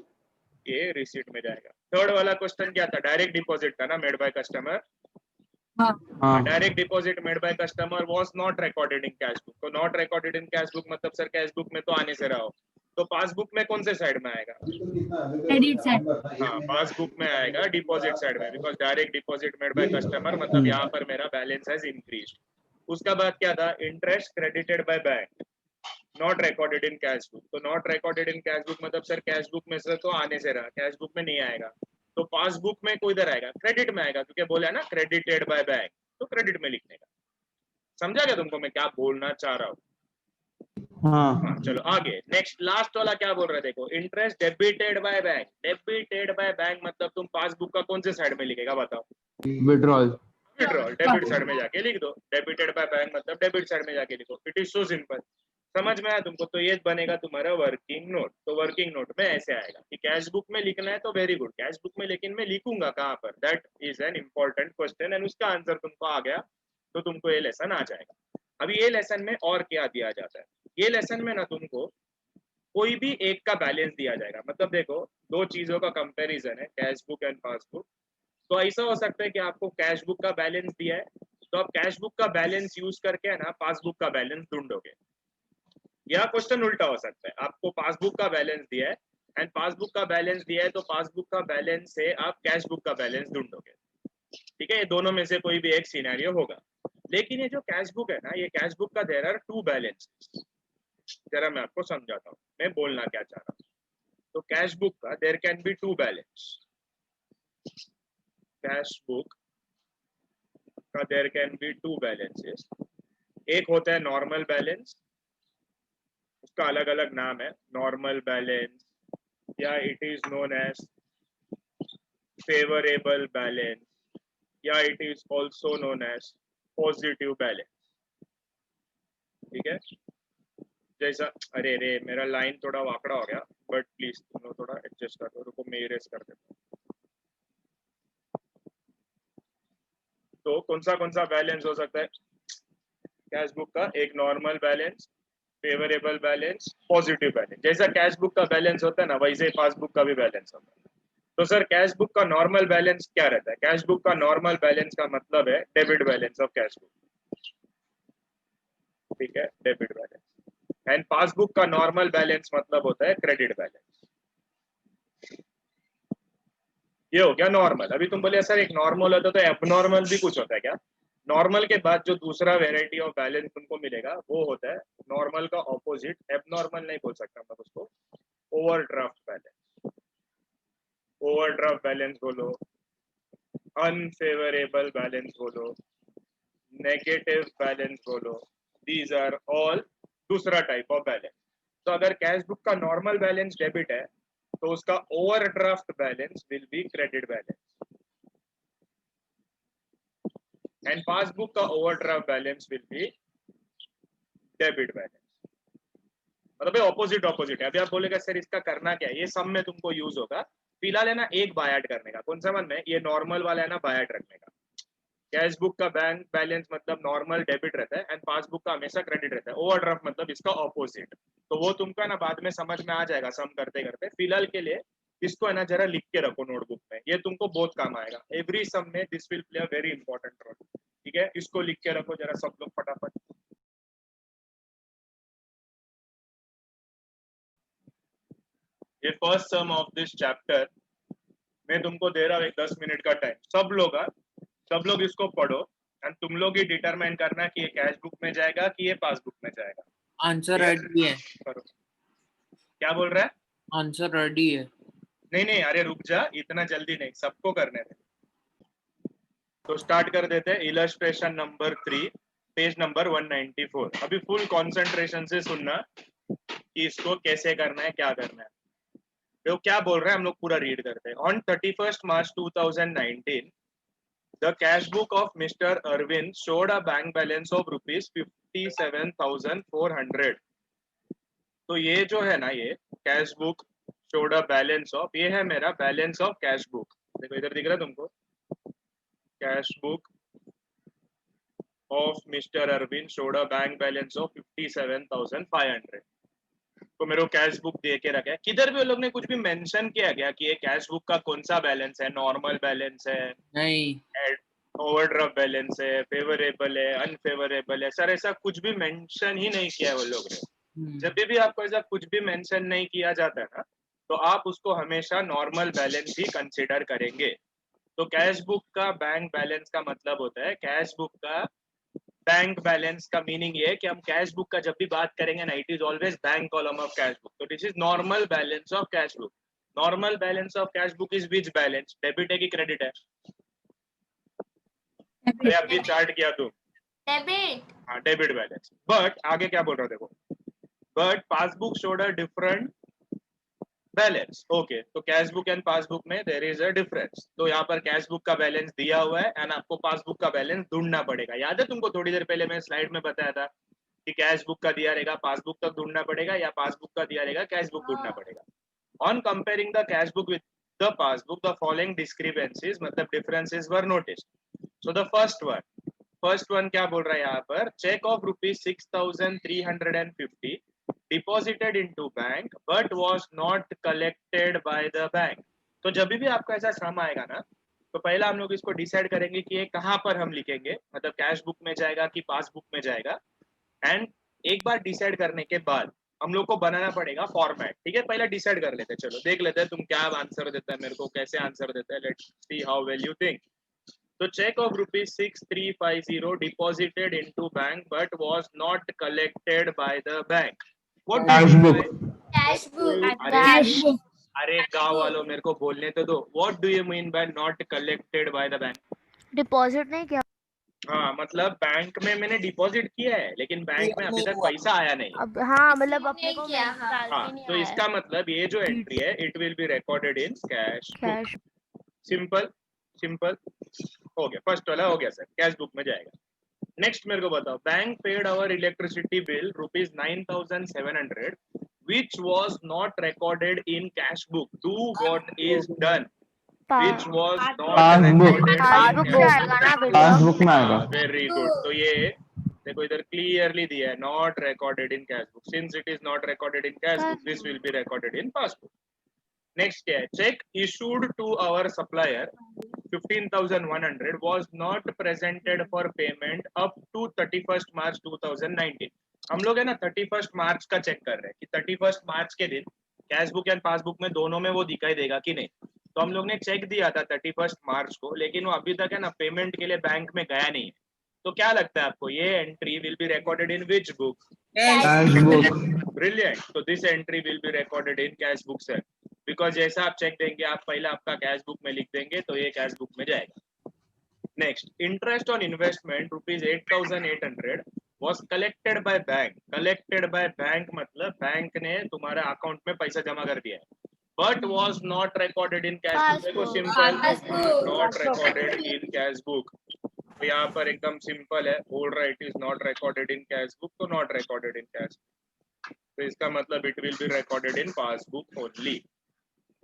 ये रिसीट में जाएगा। थर्ड वाला क्वेश्चन क्या था, डायरेक्ट डिपॉजिट था ना, मेड बाय कस्टमर। हाँ direct deposit made by customer was not recorded in cash book, तो not recorded in cash book मतलब सर कैश बुक में तो आने से रहा हो, तो पासबुक में कौन से साइड में आएगा? credit side. हाँ, पासबुक में आएगा डिपॉजिट साइड में, because direct deposit made by customer मतलब यहाँ पर मेरा बैलेंस हैज इंक्रीज्ड। उसका बाद क्या था, interest credited by bank, not recorded in cash book, तो not recorded in cash book मतलब सर कैश बुक में से तो आने से रहा, कैश बुक में नहीं आएगा, तो पासबुक में कोई इधर आएगा, क्रेडिट में आएगा, क्योंकि बोला ना क्रेडिटेड बाय बैंक, तो क्रेडिट में लिखने का। समझा क्या तुमको मैं क्या बोलना चाह रहा हूँ? हाँ चलो आगे, नेक्स्ट लास्ट वाला क्या बोल रहे, देखो, interest debited by bank, debited bye bank मतलब तुम पासबुक का कौन से साइड में लिखेगा बताओ? विड्रॉल विड्रॉल, डेबिट साइड में जाके लिख दो, डेबिटेड बाय बैंक मतलब डेबिट साइड में जाके लिखो, इट इज सो सिंपल। समझ में आया तुमको? तो ये बनेगा तुम्हारा वर्किंग नोट। तो वर्किंग नोट में ऐसे आएगा कि कैश बुक में लिखना है तो वेरी गुड, कैश बुक में, लेकिन मैं लिखूंगा कहाँ पर, that is an important question, and उसका आंसर तुमको आ गया तो तुमको ये लेसन आ जाएगा। अभी ये लेसन में और क्या दिया जाता है, ये लेसन में ना तुमको कोई भी एक का बैलेंस दिया जाएगा, मतलब देखो दो चीजों का कंपैरिजन है, कैश बुक एंड पासबुक। तो ऐसा हो सकता है कि आपको कैश बुक का बैलेंस दिया है, तो आप कैश बुक का बैलेंस यूज करके है ना पासबुक का बैलेंस ढूंढोगे, या क्वेश्चन उल्टा हो सकता है, आपको पासबुक का बैलेंस दिया है एंड पासबुक का बैलेंस दिया है, तो पासबुक का बैलेंस से आप कैश बुक का बैलेंस ढूंढोगे। ठीक है, ये दोनों में से कोई भी एक सिनेरियो होगा। लेकिन ये जो कैश बुक है ना, ये कैश बुक का देयर आर टू बैलेंस, जरा मैं आपको समझाता हूँ मैं बोलना क्या चाह रहा हूँ। तो कैश बुक का there can be two balance, cash book का there can be two balances. एक होता है नॉर्मल बैलेंस, उसका अलग अलग नाम है, नॉर्मल बैलेंस, या it is known as favourable balance, या it is also known as positive balance. ठीक है, जैसा, अरे रे मेरा लाइन थोड़ा वाकड़ा हो गया, बट प्लीज तुम लोग थोड़ा एडजस्ट कर दो, रुको मैं इरेज कर देता हूँ। तो कौन सा बैलेंस हो सकता है कैश बुक का, एक normal balance, favourable balance, positive balance. जैसा कैश बुक का बैलेंस होता है ना, वैसे ही पासबुक का भी बैलेंस होता है। तो सर कैश बुक का नॉर्मल बैलेंस क्या रहता है? कैश बुक का नॉर्मल बैलेंस का मतलब है debit balance of cash book. ठीक है, डेबिट बैलेंस। एंड पासबुक का नॉर्मल बैलेंस मतलब होता है क्रेडिट बैलेंस। ये हो गया नॉर्मल। अभी तुम बोले सर एक नॉर्मल होता है तो एबनॉर्मल भी कुछ होता है क्या? नॉर्मल के बाद जो दूसरा वेराइटी ऑफ बैलेंस तुमको मिलेगा वो होता है नॉर्मल का ऑपोजिट, एबनॉर्मल नहीं बोल सकता मैं उसको, ओवरड्राफ्ट बैलेंस। ओवरड्राफ्ट बैलेंस बोलो, अनफेवरेबल बैलेंस बोलो, नेगेटिव बैलेंस बोलो, दीज आर ऑल दूसरा टाइप ऑफ बैलेंस। तो अगर कैश बुक का नॉर्मल बैलेंस डेबिट है तो उसका overdraft balance will be credit balance. And passbook का overdraft balance will be debit balance. मतलब ऑपोजिट ऑपोजिट है। अभी आप बोलेगा सर इसका करना क्या है, ये सब में तुमको यूज होगा। फिलहाल है ना एक बाय ऐड करने का, कौन सा मन में, ये नॉर्मल वाला है ना बाय ऐड रखने का। कैश बुक का बैंक बैलेंस मतलब नॉर्मल डेबिट रहता है एंड पासबुक का हमेशा क्रेडिट रहता है। ओवरड्राफ्ट मतलब इसका ऑपोजिट। तो वो तुमको ना बाद में समझ में आ जाएगा सम करते करते। फिलहाल के लिए इसको है ना जरा लिख के रखो नोटबुक में, ये तुमको बहुत काम आएगा। एवरी सम में this will play a very important role. ठीक है, इसको लिख के रखो जरा सब लोग फटाफट। ये first sum of this chapter मैं तुमको दे रहा हूँ एक 10 मिनट का टाइम। सब लोग इसको पढ़ो एंड तुम लोग ही डिटरमाइन करना कि ये कैश बुक में जाएगा कि ये पासबुक में जाएगा। आंसर रेडी है। करो। क्या बोल रहा है? आंसर रेडी है। नहीं, अरे रुक जा, इतना जल्दी नहीं, सबको करने दे। तो स्टार्ट कर देते हैं। Illustration number 3 page number 194। अभी फुल कंसंट्रेशन से सुनना कि इसको कैसे करना है, क्या करना है। तो क्या बोल रहे हैं हम लोग पूरा रीड करते हैं। On 31st March 2019 the cash book of Mr. Arvind showed a bank balance of rupees 57,400। तो ये जो है ना, ये cash book showed a balance of, ये है मेरा बैलेंस ऑफ कैश बुक। देखो इधर दिख रहा है तुमको, cash book of Mr. Arvind showed a bank balance of 57,500। तो मेरे को कैश बुक दे के रखा है। किधर भी वो लोग ने कुछ भी मेंशन किया गया कि ये कैश बुक का कौन सा बैलेंस है, नॉर्मल बैलेंस है, नहीं, ओवरड्राफ्ट बैलेंस है, फेवरेबल है, अनफेवरेबल है, सर ऐसा कुछ भी मेंशन ही नहीं किया है वो लोग ने। जब भी आपको ऐसा कुछ भी मेंशन नहीं किया जाता है ना, तो आप उसको हमेशा नॉर्मल बैलेंस ही कंसीडर करेंगे। तो कैश बुक का बैंक बैलेंस का मतलब होता है, कैश बुक का बैंक बैलेंस का मीनिंग ये है कि हम कैश बुक का जब भी बात करेंगे ना, it is always bank column of cash book. तो this is normal balance of cash book. Normal balance of cash book is which balance, debit है कि क्रेडिट है? अरे अभी चार्ट किया तुम, डेबिट। हाँ डेबिट बैलेंस। बट आगे क्या बोल रहा है देखो, but passbook showed a different balance. Okay, तो कैश बुक एंड पासबुक में देयर इज अ डिफरेंस। तो यहाँ पर कैश बुक का बैलेंस दिया हुआ है एंड आपको पासबुक का बैलेंस ढूंढना पड़ेगा। याद है तुमको थोड़ी देर पहले मैं स्लाइड में बताया था कि कैश बुक का दिया रहेगा पासबुक तक ढूंढना पड़ेगा, या पासबुक का दिया रहेगा कैश बुक ढूंढना पड़ेगा। On comparing the cash book with the passbook the following discrepancies मतलब differences were noticed. So the first one क्या बोल रहा है यहाँ पर, cheque of ₹6,350 deposited into bank but was not collected by the bank। तो जब भी आपका ऐसा सम आएगा ना, तो पहला हम लोग इसको डिसाइड करेंगे कि ये कहाँ पर हम लिखेंगे, मतलब कैश बुक में जाएगा कि पासबुक में जाएगा। एंड एक बार डिसाइड करने के बाद हम लोग को बनाना पड़ेगा फॉर्मेट। ठीक है, पहले डिसाइड कर लेते हैं, चलो देख लेते हैं तुम क्या आंसर देता है, मेरे को कैसे आंसर देता है। Let's see how well you think. तो check of ₹6,350 deposited into bank but was not collected by the bank। What do you mean by cash book. Cash book. अरे गांव वालों मेरे को बोलने तो दो। What do you mean by not collected by the bank? Deposit नहीं किया। हाँ मतलब बैंक में मैंने डिपॉजिट किया है लेकिन बैंक में अभी तक पैसा आया नहीं। अब हाँ मतलब अपने नहीं को किया, हाँ। हाँ, तो इसका मतलब ये जो एंट्री है it will be recorded in cash book. Cash. Simple हो गया, फर्स्ट वाला हो गया सर, कैश बुक में जाएगा। नेक्स्ट मेरे को बताओ, bank paid our electricity bill ₹9,700 which was not recorded in cash book। Do what is done which was not passbook. recorded in passbook से cash आएगा ना book। बेटा। पासबुक में आएगा। Very good. तो ये देखो इधर क्लियरली दिया है, not recorded in cash book. Since it is not recorded in cash book this will be recorded in passbook. Next क्या है, cheque issued to our supplier 15,100 was not presented for payment up to 31st March 2019। हम लोग है ना 31st मार्च का चेक कर रहे हैं कि 31st मार्च के दिन कैश बुक एंड पासबुक में दोनों में वो दिखाई देगा कि नहीं। तो हम लोग ने चेक दिया था 31st मार्च को, लेकिन वो अभी तक है ना पेमेंट के लिए बैंक में गया नहीं है। तो क्या लगता है आपको, ये entry will be recorded in which book? Cash book. Brilliant. तो this entry will be recorded in cash book sir, because जैसा आप चेक देंगे आप पहले आपका कैश बुक में लिख देंगे तो ये कैश बुक में जाएगा। Next, interest on investment ₹8,800 was collected by bank. Collected by bank मतलब बैंक ने तुम्हारे अकाउंट में पैसा जमा कर दिया है, but was not recorded in cash book। देखो simple, not recorded in cash book। तो यहाँ पर एकदम सिंपल है, बोल रहा है it is not recorded in cash book, तो नॉट रिकॉर्डेड इन कैश, तो इसका मतलब it will be recorded in passbook only.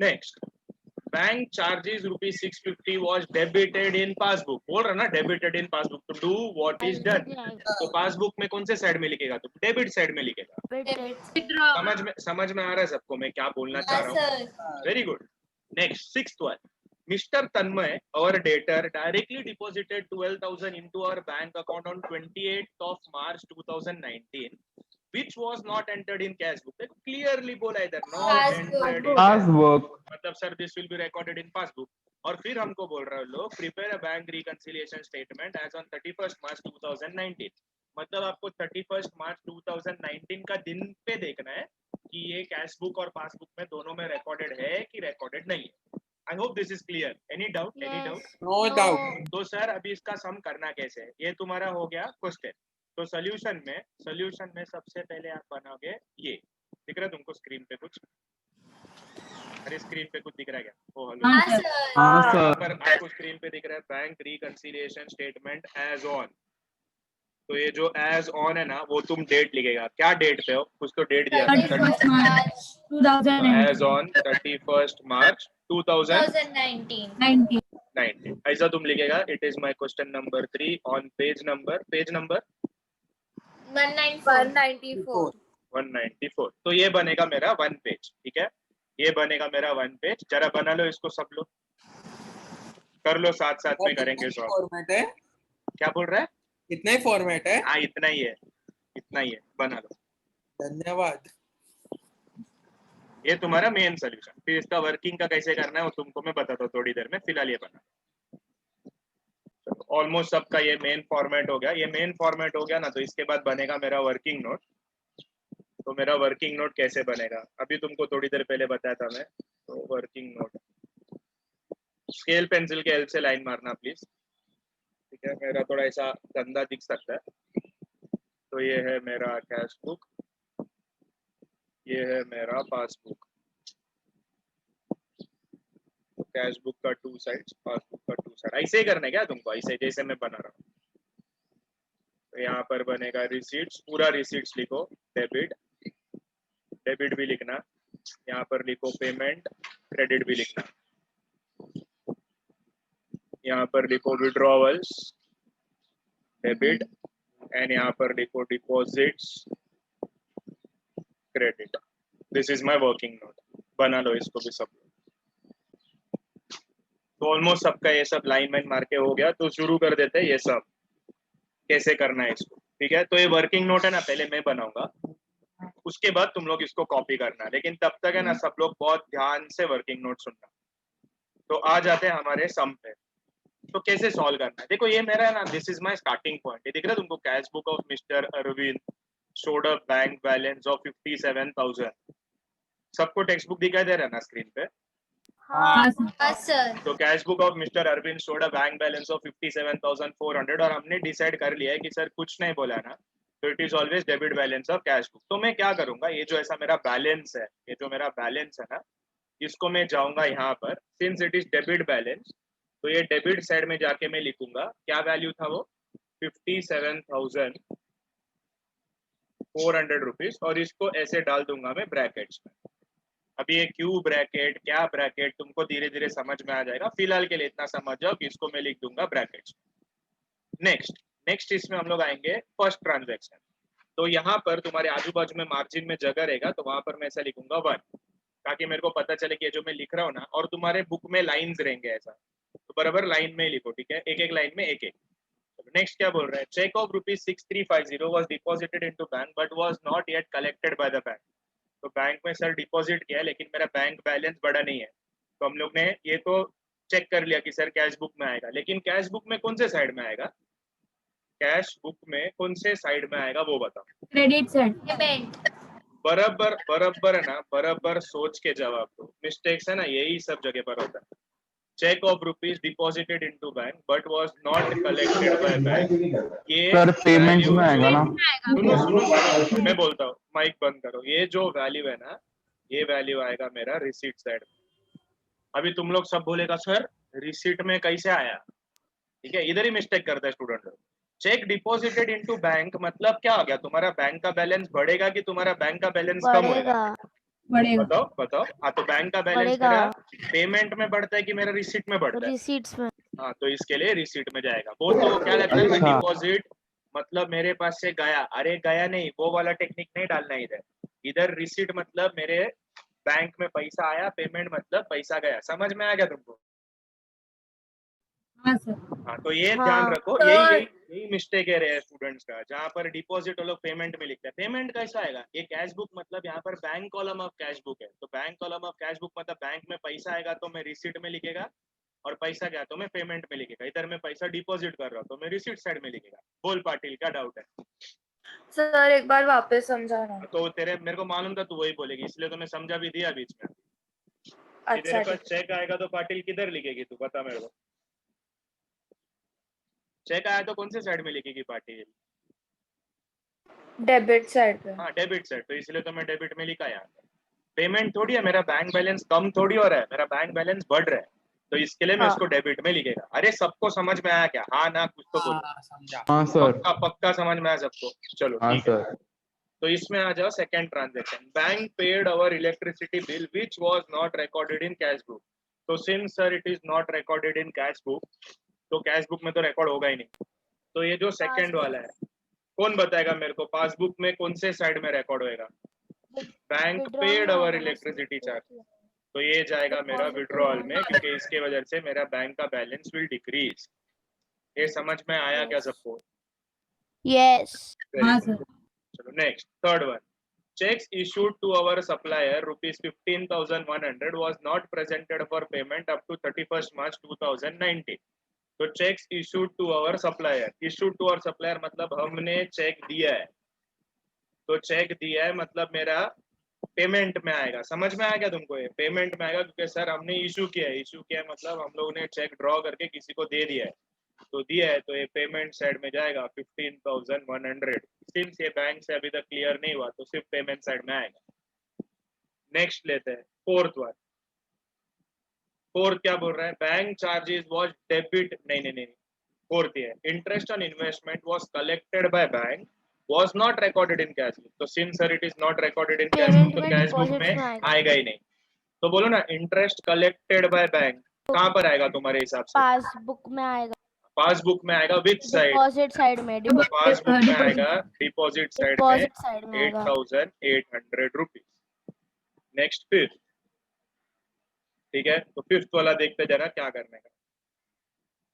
Next, bank charges ₹650 was debited in passbook, बोल रहा ना डेबिटेड इन पासबुक, तो डू व्हाट इज डन, तो पासबुक में कौन से साइड में लिखेगा, तो डेबिट साइड में लिखेगा। Debit. समझ में आ रहा है सबको मैं क्या बोलना चाह Yes, रहा हूँ? sir. Very good. Next, sixth one, Mr. Tanmay, our debtor, directly deposited 12,000 into our bank account on 28th of March 2019, which was not entered in cash book. देखो clearly बोला इधर, not Passbook. entered in Passbook. मतलब sir this will be recorded in passbook। और फिर हमको बोल रहे हो लोग prepare a bank reconciliation statement as on 31st March 2019, मतलब आपको 31st March 2019 का दिन पे देखना है कि ये कैश बुक और पासबुक में दोनों में रिकॉर्डेड है कि रिकॉर्डेड नहीं है। I hope this is clear. Any doubt? Any doubt? No doubt. तो सर अभी इसका सम करना कैसे है, ये तुम्हारा हो गया क्वेश्चन। तो सॉल्यूशन में सबसे पहले आप बनाओगे, ये दिख रहा है तुमको स्क्रीन पे कुछ? अरे स्क्रीन पे कुछ दिख रहा है क्या? ओ हेलो, हाँ, Yes, sir. sir. हाँ यहाँ सर। पर आपको स्क्रीन पे दिख रहा है bank reconciliation statement as on. तो ये जो एज ऑन है ना, वो तुम डेट लिखेगा, क्या डेट पे हो, कुछ तो डेट दिया 31st March 2019. As on 31st March 2019। 2019. ऐसा तुम लिखेगा। It is my question number 3 on page number 194. 194। तो ये बनेगा मेरा वन पेज, ठीक है, ये बनेगा मेरा वन पेज। जरा बना लो इसको, सब लोग कर लो, साथ साथ में करेंगे सॉल्व। फॉर्मेट है, क्या बोल रहा है? इतना ही फॉर्मेट है। हाँ इतना ही है, इतना ही है, बना लो। धन्यवाद। ये तुम्हारा मेन सोल्यूशन। फिर इसका वर्किंग का कैसे करना है वो तुमको मैं बताता हूँ थोड़ी देर में, फिलहाल ये बना। ऑलमोस्ट सबका ये मेन फॉर्मेट हो गया। ये मेन फॉर्मेट हो गया ना, तो इसके बाद बनेगा मेरा वर्किंग नोट। तो मेरा वर्किंग नोट कैसे बनेगा, अभी तुमको थोड़ी देर पहले बताया था मैं। तो वर्किंग नोट, स्केल पेंसिल के हेल्प से लाइन मारना प्लीज, ठीक है, मेरा थोड़ा ऐसा गंदा दिख सकता है। तो ये है मेरा कैश बुक, ये है मेरा पासबुक। तो कैश बुक का 2 साइड्स, पासबुक का 2 साइड, ऐसे ही करना है क्या तुमको, ऐसे जैसे मैं बना रहा हूँ। तो यहाँ पर बनेगा रिसीट्स, पूरा रिसीट्स लिखो, डेबिट, डेबिट भी लिखना, यहाँ पर लिखो पेमेंट, क्रेडिट भी लिखना, यहाँ पर लिखो विड्रॉवल्स, डेबिट, एंड यहाँ पर लिखो deposits, credit. This is my working note. बना लो इसको भी सब। तो ऑलमोस्ट सबका ये सब लाइन में मार के हो गया। तो शुरू कर देते हैं ये सब कैसे करना है इसको, ठीक है। तो ये वर्किंग नोट है ना, पहले मैं बनाऊंगा, उसके बाद तुम लोग इसको कॉपी करना, लेकिन तब तक है ना सब लोग बहुत ध्यान से वर्किंग नोट सुनना। तो आ जाते हैं हमारे सम पे। तो कैसे सॉल्व करना है, देखो ये मेरा है ना, this is my starting point. ये दिख रहा है तुमको, cash book of mister Arvind showed a bank balance of 57,000। सबको टेक्स्ट बुक दिखाई दे रहा है ना स्क्रीन पे? हाँ, sir. Yes, sir. तो cash book of mister Arvind showed a bank balance of 57,400, और हमने डिसाइड कर लिया है कि सर कुछ नहीं बोला ना, तो it is always debit balance of cash book. तो मैं क्या करूंगा, ये जो ऐसा मेरा बैलेंस है, ये जो मेरा बैलेंस है ना, इसको मैं जाऊंगा यहाँ पर, since it is debit balance, तो ये डेबिट साइड में जाके मैं लिखूंगा क्या वैल्यू था वो, 57,400 रुपीज, और इसको ऐसे डाल दूंगा मैं ब्रैकेट्स में। अभी ये क्यू ब्रैकेट क्या ब्रैकेट तुमको धीरे धीरे समझ में आ जाएगा, फिलहाल के लिए इतना समझ जाओ कि इसको मैं लिख दूंगा ब्रैकेट्स। नेक्स्ट इसमें हम लोग आएंगे फर्स्ट ट्रांजैक्शन। तो यहाँ पर तुम्हारे आजू बाजू में मार्जिन में जगह रहेगा, तो वहां पर मैं ऐसा लिखूंगा 1, ताकि मेरे को पता चले कि ये जो मैं लिख रहा हूँ ना, और तुम्हारे बुक में लाइंस रहेंगे ऐसा, तो बराबर लाइन में लिखो, ठीक है, एक एक लाइन में एक एक। नेक्स्ट क्या बोल रहा है, cheque of ₹6350 was deposited into bank but was not yet collected by the bank. तो बैंक में सर डिपॉजिट किया है, लेकिन मेरा बैंक बैलेंस बड़ा नहीं है। तो हम लोग ने ये तो चेक कर लिया कि सर कैश बुक में आएगा, लेकिन कैश बुक में कौन से साइड में आएगा, कैश बुक में कौन से साइड में आएगा वो बताओ। Credit side. Debit. बराबर है ना, बराबर सोच के जवाब दो। मिस्टेक्स है ना, यही सब जगह पर होता है। Cheque of rupees deposited into bank but was not collected by bank, ये सर पेमेंट्स में आएगा ना। सुनो मैं बोलता हूँ, माइक बंद करो। ये जो वैल्यू है ना, ये वैल्यू आएगा मेरा रिसीट साइड। अभी तुम लोग सब बोलेगा सर रिसीट में कैसे आया, ठीक है, इधर ही मिस्टेक करता है स्टूडेंट लोग। चेक डिपॉजिटेड इनटू बैंक मतलब क्या हो गया, तुम्हारा बैंक का बैलेंस बढ़ेगा कि तुम्हारा बैंक का बैलेंस कम होएगा? बढ़ेगा। बताओ बताओ। हाँ, तो बैंक का बैलेंस बढ़ेगा। मेरा पेमेंट में बढ़ता है कि मेरा रिसीट में बढ़ता है? रिसीट्स में। हाँ, तो इसके लिए रिसीट में जाएगा। वो तो क्या लगता है, अच्छा। डिपॉजिट मतलब मेरे पास से गया, अरे गया नहीं, वो वाला टेक्निक नहीं डालना है इधर। इधर रिसीट मतलब मेरे बैंक में पैसा आया, पेमेंट मतलब पैसा गया। समझ में आ गया तुमको? हाँ सर। हाँ, तो ये हाँ। ध्यान रखो, तो- यही मिस्टेक है रहे स्टूडेंट्स का, जहाँ पर डिपॉजिट वो लोग पेमेंट में लिखते हैं। पेमेंट कैसा आएगा, ये कैश बुक मतलब यहाँ पर bank column of cash book है, तो bank column of cash book मतलब बैंक में पैसा आएगा तो मैं रिसीट में लिखेगा, और पैसा गया तो मैं पेमेंट में लिखेगा। इधर मैं पैसा डिपॉजिट कर रहा हूँ तो मैं रिसीट साइड में लिखेगा। बोल पाटिल, क्या डाउट है? सर एक बार वापस समझाना। तो तेरे मेरे को मालूम था तू वही बोलेगी, इसलिए तो मैं समझा भी दिया बीच में। कि अच्छा तेरे पास ठीक। चेक आएगा तो पाटिल किधर लिखेगी तू, बता मेरे को। चेक आया तो कौन से साइड में लिखेगी पाटिल? डेबिट साइड पे। हाँ, डेबिट साइड, तो इसलिए तो मैं डेबिट में लिखा यहाँ पे। पेमेंट थोड़ी है, मेरा बैंक बैलेंस कम थोड़ी हो रहा है, मेरा बैंक बैलेंस बढ़ रहा है, तो इसके लिए मैं हाँ। इसको डेबिट में लिखेगा। अरे सबको समझ में आया क्या? हाँ ना, कुछ तो बोलो। हाँ समझा। हाँ सर। पक्का पक्का समझ में आया सबको? चलो हाँ ठीक है। सर। तो इसमें आ जाओ second transaction, bank paid our electricity bill which was not recorded in cash book. तो since sir it is not recorded in cash book, तो कैश बुक में तो रिकॉर्ड होगा ही नहीं। तो ये जो सेकंड वाला है, कौन बताएगा मेरे को पासबुक में कौन से साइड में रिकॉर्ड होएगा? Bank paid our electricity charge, तो ये जाएगा मेरा विड्रॉल में, क्योंकि इसके वजह से मेरा बैंक का बैलेंस विल डिक्रीज। ये समझ में आया क्या सबको? यस। हाँ सर। चलो next, third one. Checks issued to our supplier rupees 15,100 was not presented for payment up to 31st March 2019. तो checks issued to our supplier, issued to our supplier मतलब हमने चेक दिया है, तो चेक दिया है मतलब मेरा पेमेंट में आएगा। समझ में आ गया तुमको? ये पेमेंट में आएगा क्योंकि सर हमने इशू किया है, इशू किया है मतलब हम लोगों ने चेक ड्रॉ करके किसी को दे दिया है, तो दिया है, तो ये पेमेंट साइड में जाएगा 15,100। सिंस ये बैंक से अभी तक क्लियर नहीं हुआ तो सिर्फ पेमेंट साइड में आएगा। नेक्स्ट लेते हैं फोर्थ वन। फोर्थ क्या बोल रहा है, बैंक चार्जेस वाज डेबिट, नहीं, फोर्थ है interest on investment was collected by bank was not recorded in cash book। तो since sir it is not recorded in cash book, payment तो में कैश बुक डिपॉजिट्स में में आएगा। आएगा ही नहीं। तो बोलो ना, इंटरेस्ट कलेक्टेड बाय बैंक कहाँ पर आएगा तुम्हारे हिसाब से? पासबुक में आएगा। पासबुक में आएगा विच साइड? डिपॉजिट साइड में। पासबुक में आएगा डिपॉजिट साइड में डिपॉजिट साइड में आएगा। 8,800 रुपीज। नेक्स्ट फिफ्थ, ठीक है, तो फिफ्थ वाला देखते जरा क्या करने का।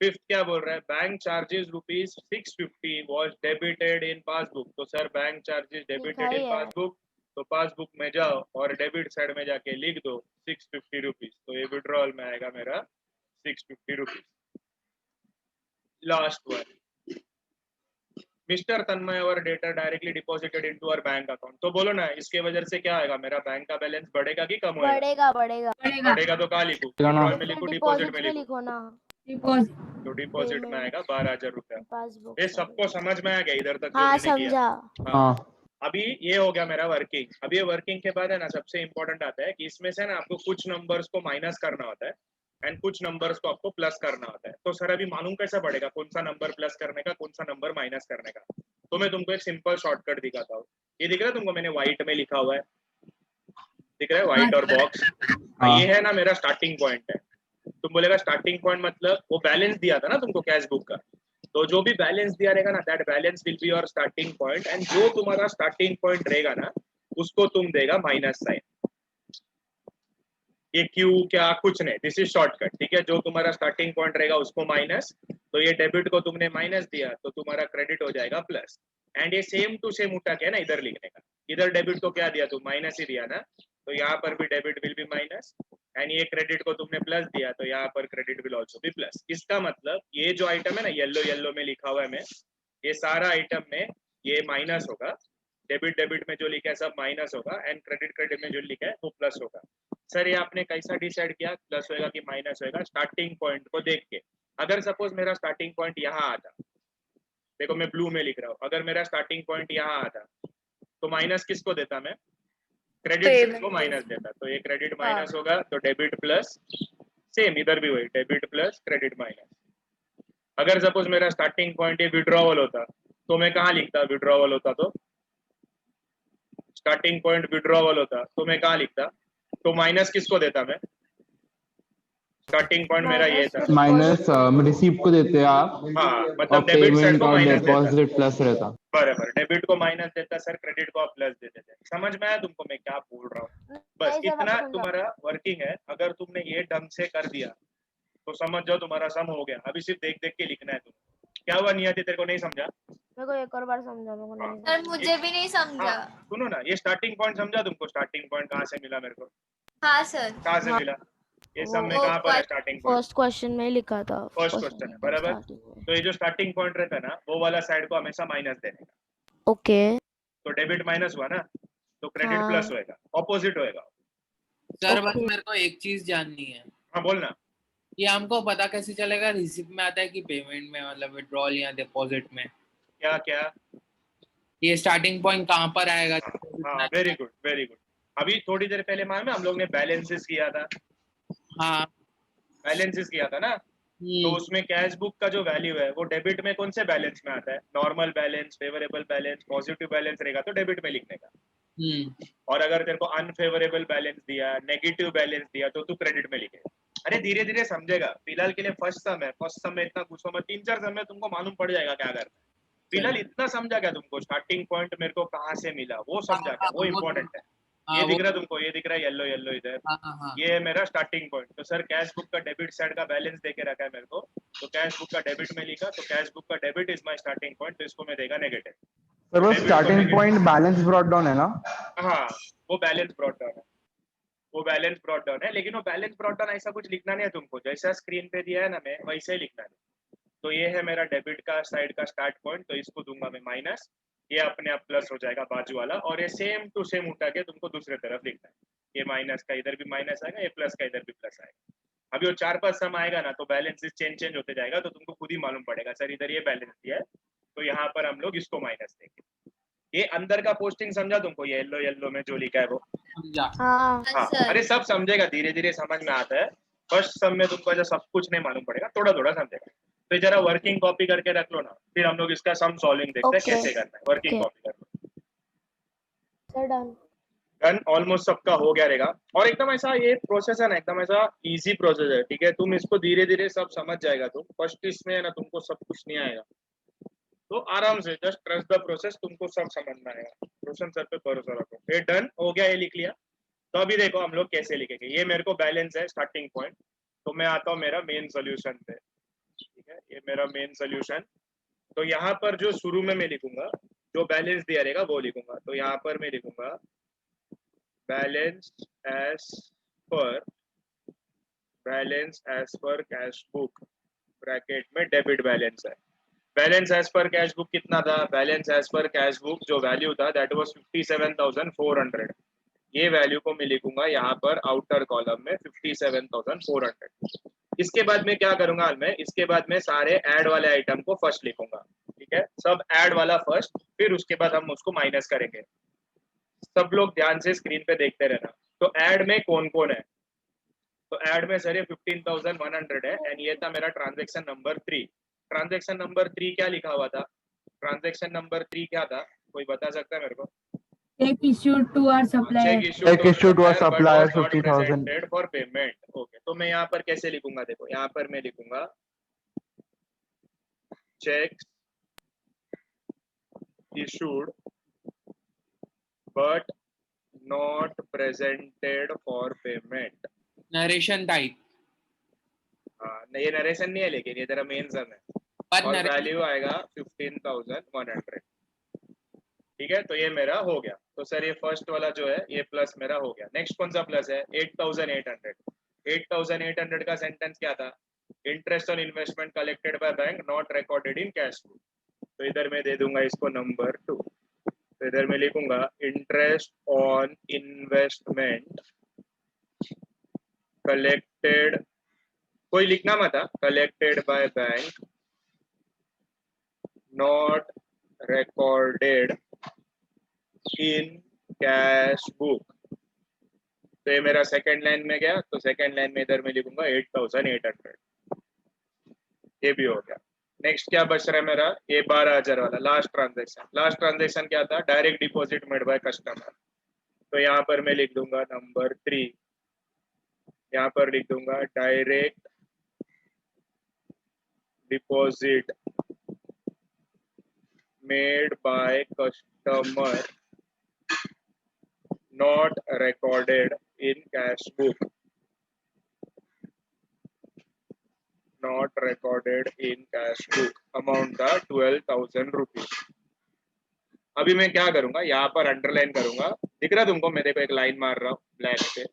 फिफ्थ क्या बोल रहा है, bank charges rupees 650 was debited in passbook. तो sir bank charges debited in passbook, तो पासबुक में जाओ और डेबिट साइड में जाके लिख दो 650 रुपीज, तो ये विड्रॉल में आएगा मेरा 650 rupees. Last one, mister Tanmay और data directly deposited into our bank account. तो बोलो ना, इसके वजह से क्या आएगा, मेरा बैंक का बैलेंस बढ़ेगा कि कम होएगा? बढ़ेगा। बढ़ेगा। बढ़ेगा तो कहाँ लिखूं, विड्रॉल में लिखूं, डिपॉजिट में लिखूं? लिखो ना। डिपॉजिट। तो डिपॉजिट में आएगा 12,000 रुपया। पासबुक। ये सबको समझ में आ गया इधर तक जो हाँ मैंने किया? समझा। हाँ। अभी ये हो गया मेरा वर्किंग। अभी ये वर्किंग के बाद है ना, सबसे इंपॉर्टेंट आता है कि इसमें से ना आपको कुछ नंबर्स को माइनस करना होता है एंड कुछ नंबर्स को आपको प्लस करना होता है। तो सर अभी मालूम कैसा पड़ेगा कौन सा नंबर प्लस करने का, कौन सा नंबर माइनस करने का? तो मैं तुमको एक सिंपल शॉर्टकट दिखाता हूँ। ये दिख रहा है तुमको, मैंने व्हाइट में लिखा हुआ है, दिख रहा है व्हाइट और बॉक्स? हाँ। ये है ना मेरा स्टार्टिंग पॉइंट है। तुम बोलेगा स्टार्टिंग पॉइंट मतलब वो बैलेंस दिया था ना तुमको कैश बुक का, तो जो भी बैलेंस दिया रहेगा ना, that balance will be your starting point, and जो तुम्हारा स्टार्टिंग पॉइंट रहेगा ना उसको तुम देगा माइनस साइन। ये क्यू क्या कुछ नहीं, दिस इज शॉर्टकट, ठीक है। जो तुम्हारा स्टार्टिंग पॉइंट रहेगा उसको माइनस, तो ये डेबिट को तुमने माइनस दिया तो तुम्हारा क्रेडिट हो जाएगा प्लस। एंड ये सेम टू सेम उठा के ना इधर लिखने का, इधर डेबिट को क्या दिया, तुम माइनस ही दिया ना, तो यहाँ पर भी debit will be minus, and ये क्रेडिट को तुमने प्लस दिया तो यहाँ पर credit will also be plus. इसका मतलब ये जो आइटम है ना, येलो में लिखा हुआ है, मैं ये सारा आइटम में ये माइनस होगा, डेबिट में जो लिखा है सब माइनस होगा, एंड क्रेडिट में जो लिखा है वो प्लस होगा। सर ये आपने कैसा डिसाइड किया प्लस होएगा कि माइनस होएगा? स्टार्टिंग पॉइंट को देख के। अगर सपोज मेरा स्टार्टिंग पॉइंट यहाँ आता, देखो मैं ब्लू में लिख रहा हूँ, अगर मेरा स्टार्टिंग पॉइंट यहाँ आता तो माइनस किसको देता मैं? क्रेडिट को माइनस देता, तो ये क्रेडिट माइनस होगा, तो डेबिट प्लस, सेम इधर भी वही डेबिट प्लस क्रेडिट माइनस। अगर सपोज मेरा स्टार्टिंग पॉइंट ये विड्रॉवल होता तो मैं कहाँ लिखता, विड्रॉवल होता तो स्टार्टिंग पॉइंट विड्रॉवल होता तो मैं कहाँ लिखता, तो माइनस किसको देता मैं, स्टार्टिंग पॉइंट मेरा ये था, माइनस रिसीप्ट को देते हैं आप, हाँ और मतलब डेबिट साइड पेमेंट को और माइनस देता, डिपॉजिट प्लस रहता। बराबर, डेबिट को माइनस देता सर, क्रेडिट को आप प्लस दे देते। समझ में आया तुमको मैं क्या बोल रहा हूँ? बस नहीं सर, इतना वापस समझाओ। तुम्हारा वर्किंग है। अगर तुमने ये ढंग से कर दिया तो समझ जाओ तुम्हारा सम हो गया। अभी सिर्फ देख देख के लिखना है तुम। क्या हुआ नियति, तेरे को नहीं समझा? मेरे को एक और बार समझा, मेरे को नहीं सर समझा। मुझे भी नहीं समझा। हाँ सुनो ना, ये स्टार्टिंग पॉइंट समझा तुमको? स्टार्टिंग पॉइंट कहाँ से मिला मेरे को, हाँ सर। कहाँ से हाँ। मिला? ये वो- सब में वो कहाँ पर है स्टार्टिंग पॉइंट? फर्स्ट क्वेश्चन में ही लिखा था। फर्स्ट क्वेश्चन है, बराबर। तो ये जो स्टार्टिंग पॉइंट रहता है ना, वो वाला साइड को हमेशा माइनस देने का। ओके। तो डेबिट माइनस हुआ ना, तो क्रेडिट हाँ। प्लस होएगा, ऑपोजिट होएगा। सर बस Okay. मेरे को एक चीज जाननी है, हाँ बोलना। ये हमको पता कैसे चलेगा रिसिप्ट में आता है कि पेमेंट में, मतलब विड्रॉल या डिपॉजिट में? क्या क्या? ये स्टार्टिंग पॉइंट कहाँ पर आएगा? हाँ वेरी गुड वेरी गुड। अभी थोड़ी देर पहले मालूम है हम लोग ने बैलेंसेस किया था, हाँ। बैलेंसेस किया था ना, तो उसमें कैश बुक का जो वैल्यू है वो डेबिट में कौन से बैलेंस में आता है? Normal balance, favourable balance, positive balance रहेगा तो डेबिट में लिखने का। और अगर तेरे को अनफेवरेबल बैलेंस दिया, नेगेटिव बैलेंस दिया तो तू क्रेडिट में लिखे। अरे धीरे धीरे समझेगा, फिलहाल के लिए फर्स्ट सम है, फर्स्ट सम में इतना गुस्सा मत, 3-4 सम में तुमको मालूम पड़ जाएगा क्या करना है। फिलहाल इतना समझा क्या तुमको, स्टार्टिंग पॉइंट मेरे को कहाँ से मिला वो समझा क्या, वो इम्पोर्टेंट है। ये दिख रहा है तुमको, ये दिख रहा है येलो येलो इधर, ये है मेरा स्टार्टिंग पॉइंट। तो सर कैश बुक का डेबिट साइड का बैलेंस देके रखा है मेरे को, तो कैश बुक का डेबिट में लिखा, तो कैश बुक का debit is my starting point, तो इसको मैं देगा नेगेटिव। सर वो starting point balance brought down है ना? हाँ वो बैलेंस ब्रॉट डाउन है, वो बैलेंस ब्रॉट डाउन है। लेकिन वो बैलेंस ब्रॉट डाउन ऐसा कुछ लिखना नहीं है तुमको, जैसा स्क्रीन पे दिया है ना मैं वैसे ही लिखना है। तो ये है मेरा डेबिट का साइड का स्टार्ट पॉइंट, तो इसको दूंगा मैं माइनस, ये अपने आप प्लस हो जाएगा बाजू वाला, और ये सेम टू सेम उठा के तुमको दूसरे तरफ लिखना है। ये माइनस का इधर भी माइनस आएगा, ये प्लस का इधर भी प्लस आएगा। अभी वो 4-5 सम आएगा ना तो बैलेंस चेंज होते जाएगा, तो तुमको खुद ही मालूम पड़ेगा सर इधर ये बैलेंस दिया है तो यहाँ पर हम लोग इसको माइनस देंगे। ये अंदर का पोस्टिंग समझा तुमको, ये येलो येलो में जो लिखा है वो? हाँ। हाँ अरे सब समझेगा, धीरे धीरे समझ में आता है। फर्स्ट सम में तुमको ऐसा सब कुछ नहीं मालूम पड़ेगा, थोड़ा थोड़ा समझेगा। तो जरा वर्किंग कॉपी करके रख लो ना, फिर हम लोग इसका सम सॉल्विंग देखते हैं कैसे करना है। वर्किंग कॉपी कर लो। Sir done. डन, ऑलमोस्ट सबका हो गया रहेगा। और एकदम ऐसा ये प्रोसेस है ना, एकदम ऐसा इजी प्रोसेस है, ठीक है? तुम इसको धीरे धीरे सब समझ जाएगा। तुम फर्स्ट इसमें है ना तुमको सब कुछ नहीं आएगा, तो आराम से जस्ट ट्रस्ट द प्रोसेस, तुमको सब समझ में आएगा। रोशन सर पे भरोसा रखो। ये डन हो गया, ये लिख लिया। तो अभी देखो हम लोग कैसे लिखेंगे। ये मेरे को बैलेंस है स्टार्टिंग पॉइंट, तो मैं आता हूँ मेरा मेन सोल्यूशन पे, ठीक है? ये मेरा मेन सोल्यूशन। तो यहाँ पर जो शुरू में मैं लिखूंगा, जो बैलेंस दिया रहेगा वो लिखूंगा। तो यहाँ पर मैं लिखूंगा balance as per cash book, bracket में डेबिट बैलेंस है। Balance as per cash book कितना था? Balance as per cash book जो वैल्यू था दैट वाज 57,400। ये वैल्यू को मैं लिखूंगा यहाँ पर आउटर कॉलम में 57,400। इसके बाद मैं क्या करूंगा, मैं इसके बाद में सारे ऐड वाले आइटम को फर्स्ट लिखूंगा, ठीक है? सब ऐड वाला फर्स्ट, फिर उसके बाद हम उसको माइनस करेंगे। सब लोग ध्यान से स्क्रीन पे देखते रहना। तो ऐड में कौन कौन है? तो ऐड में सर ये 15,100 है, एंड ये था मेरा ट्रांजेक्शन नंबर 3। ट्रांजेक्शन नंबर 3 क्या लिखा हुआ था? ट्रांजेक्शन नंबर 3 क्या था, कोई बता सकता है मेरे को? Check issued to our supplier. Check issued to our supplier 50,000. For payment. Okay, तो मैं यहाँ पर कैसे लिखूंगा? देखो यहाँ पर मैं लिखूंगा cheque issued but not presented for payment। Narration type. हाँ ये नरेशन नहीं है, लेकिन ये तेरा मेन सम है, और वैल्यू आएगा 15,100, ठीक है? तो ये मेरा हो गया। तो सर ये फर्स्ट वाला जो है ये प्लस मेरा हो गया। नेक्स्ट कौन सा प्लस है? 8,800। 8,800 का सेंटेंस क्या था? Interest on investment collected by bank not recorded in cash book. तो इधर मैं दे दूंगा इसको नंबर 2। तो इधर मैं लिखूंगा इंटरेस्ट ऑन इन्वेस्टमेंट कलेक्टेड, कोई लिखना मत था, collected by bank not recorded in cash book. तो ये मेरा सेकंड लाइन में गया। तो सेकंड लाइन में इधर मैं लिखूंगा 8,800, ये भी हो गया। नेक्स्ट क्या बच रहा है मेरा, ये 12,000 वाला लास्ट ट्रांजेक्शन क्या था, direct deposit made by customer. तो यहाँ पर मैं लिख दूंगा नंबर 3, यहाँ पर लिख दूंगा direct deposit made by customer not recorded in cash book, not recorded in cash book, amount था 12,000 रुपीज। अभी मैं क्या करूंगा, यहाँ पर अंडरलाइन करूंगा, दिख रहा तुमको, मैं देखो एक लाइन मार रहा हूँ ब्लैक पे,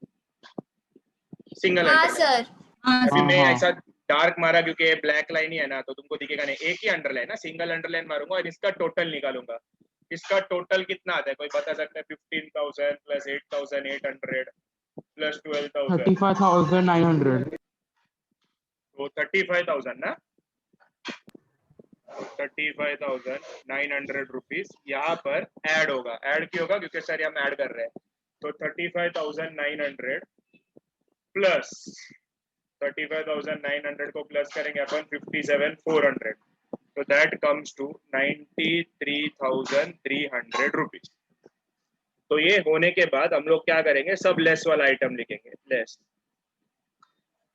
सिंगल हाँ अंडरलाइन। सर। हाँ अभी सर। मैं हाँ। ऐसा डार्क मारा क्योंकि ये ब्लैक लाइन ही है ना, तो तुमको दिखेगा नहीं, एक ही अंडरलाइन ना, सिंगल अंडरलाइन मारूंगा और इसका टोटल निकालूंगा। इसका टोटल कितना आता है, कोई बता सकता है? 15,000 प्लस 8,800 प्लस 12,000, 35,900। तो 35,000 ना, 35,900 रुपीज यहाँ पर ऐड होगा। ऐड क्यों होगा, क्योंकि सर हम ऐड कर रहे हैं। तो 35,900 प्लस 35,900 को प्लस करेंगे अपन 57,400, तो दैट कम्स टू 93,300 रुपीज। तो ये होने के बाद हम लोग क्या करेंगे, सब लेस वाला आइटम लिखेंगे, लेस।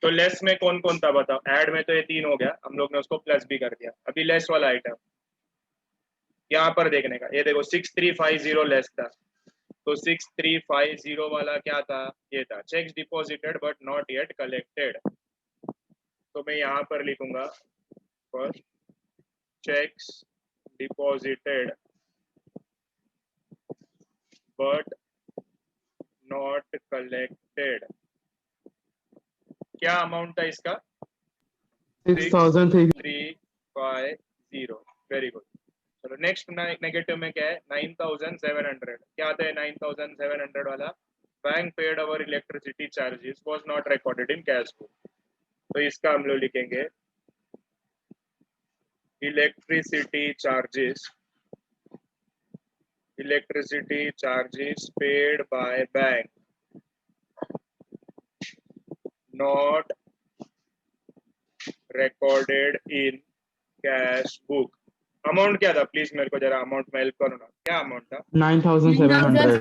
तो लेस में कौन कौन था बताओ, ऐड में तो ये 3 हो गया, हम लोग ने उसको प्लस भी कर दिया। अभी लेस वाला आइटम यहाँ पर देखने का, ये देखो 6350 लेस था, तो 6350 वाला क्या था, ये था checks deposited but not yet collected. तो मैं यहाँ पर लिखूंगा first checks deposited but not collected. क्या अमाउंट था इसका, 6350। Very good. चलो नेक्स्ट नेगेटिव में क्या है, 9,700। क्या आता है 9,700 वाला, bank paid our electricity charges was not recorded in cash book. तो इसका हम लोग लिखेंगे electricity charges paid by bank not recorded in cash book। Amount क्या था, प्लीज मेरे को जरा अमाउंट में हेल्प करो ना, क्या अमाउंट था? 9,700।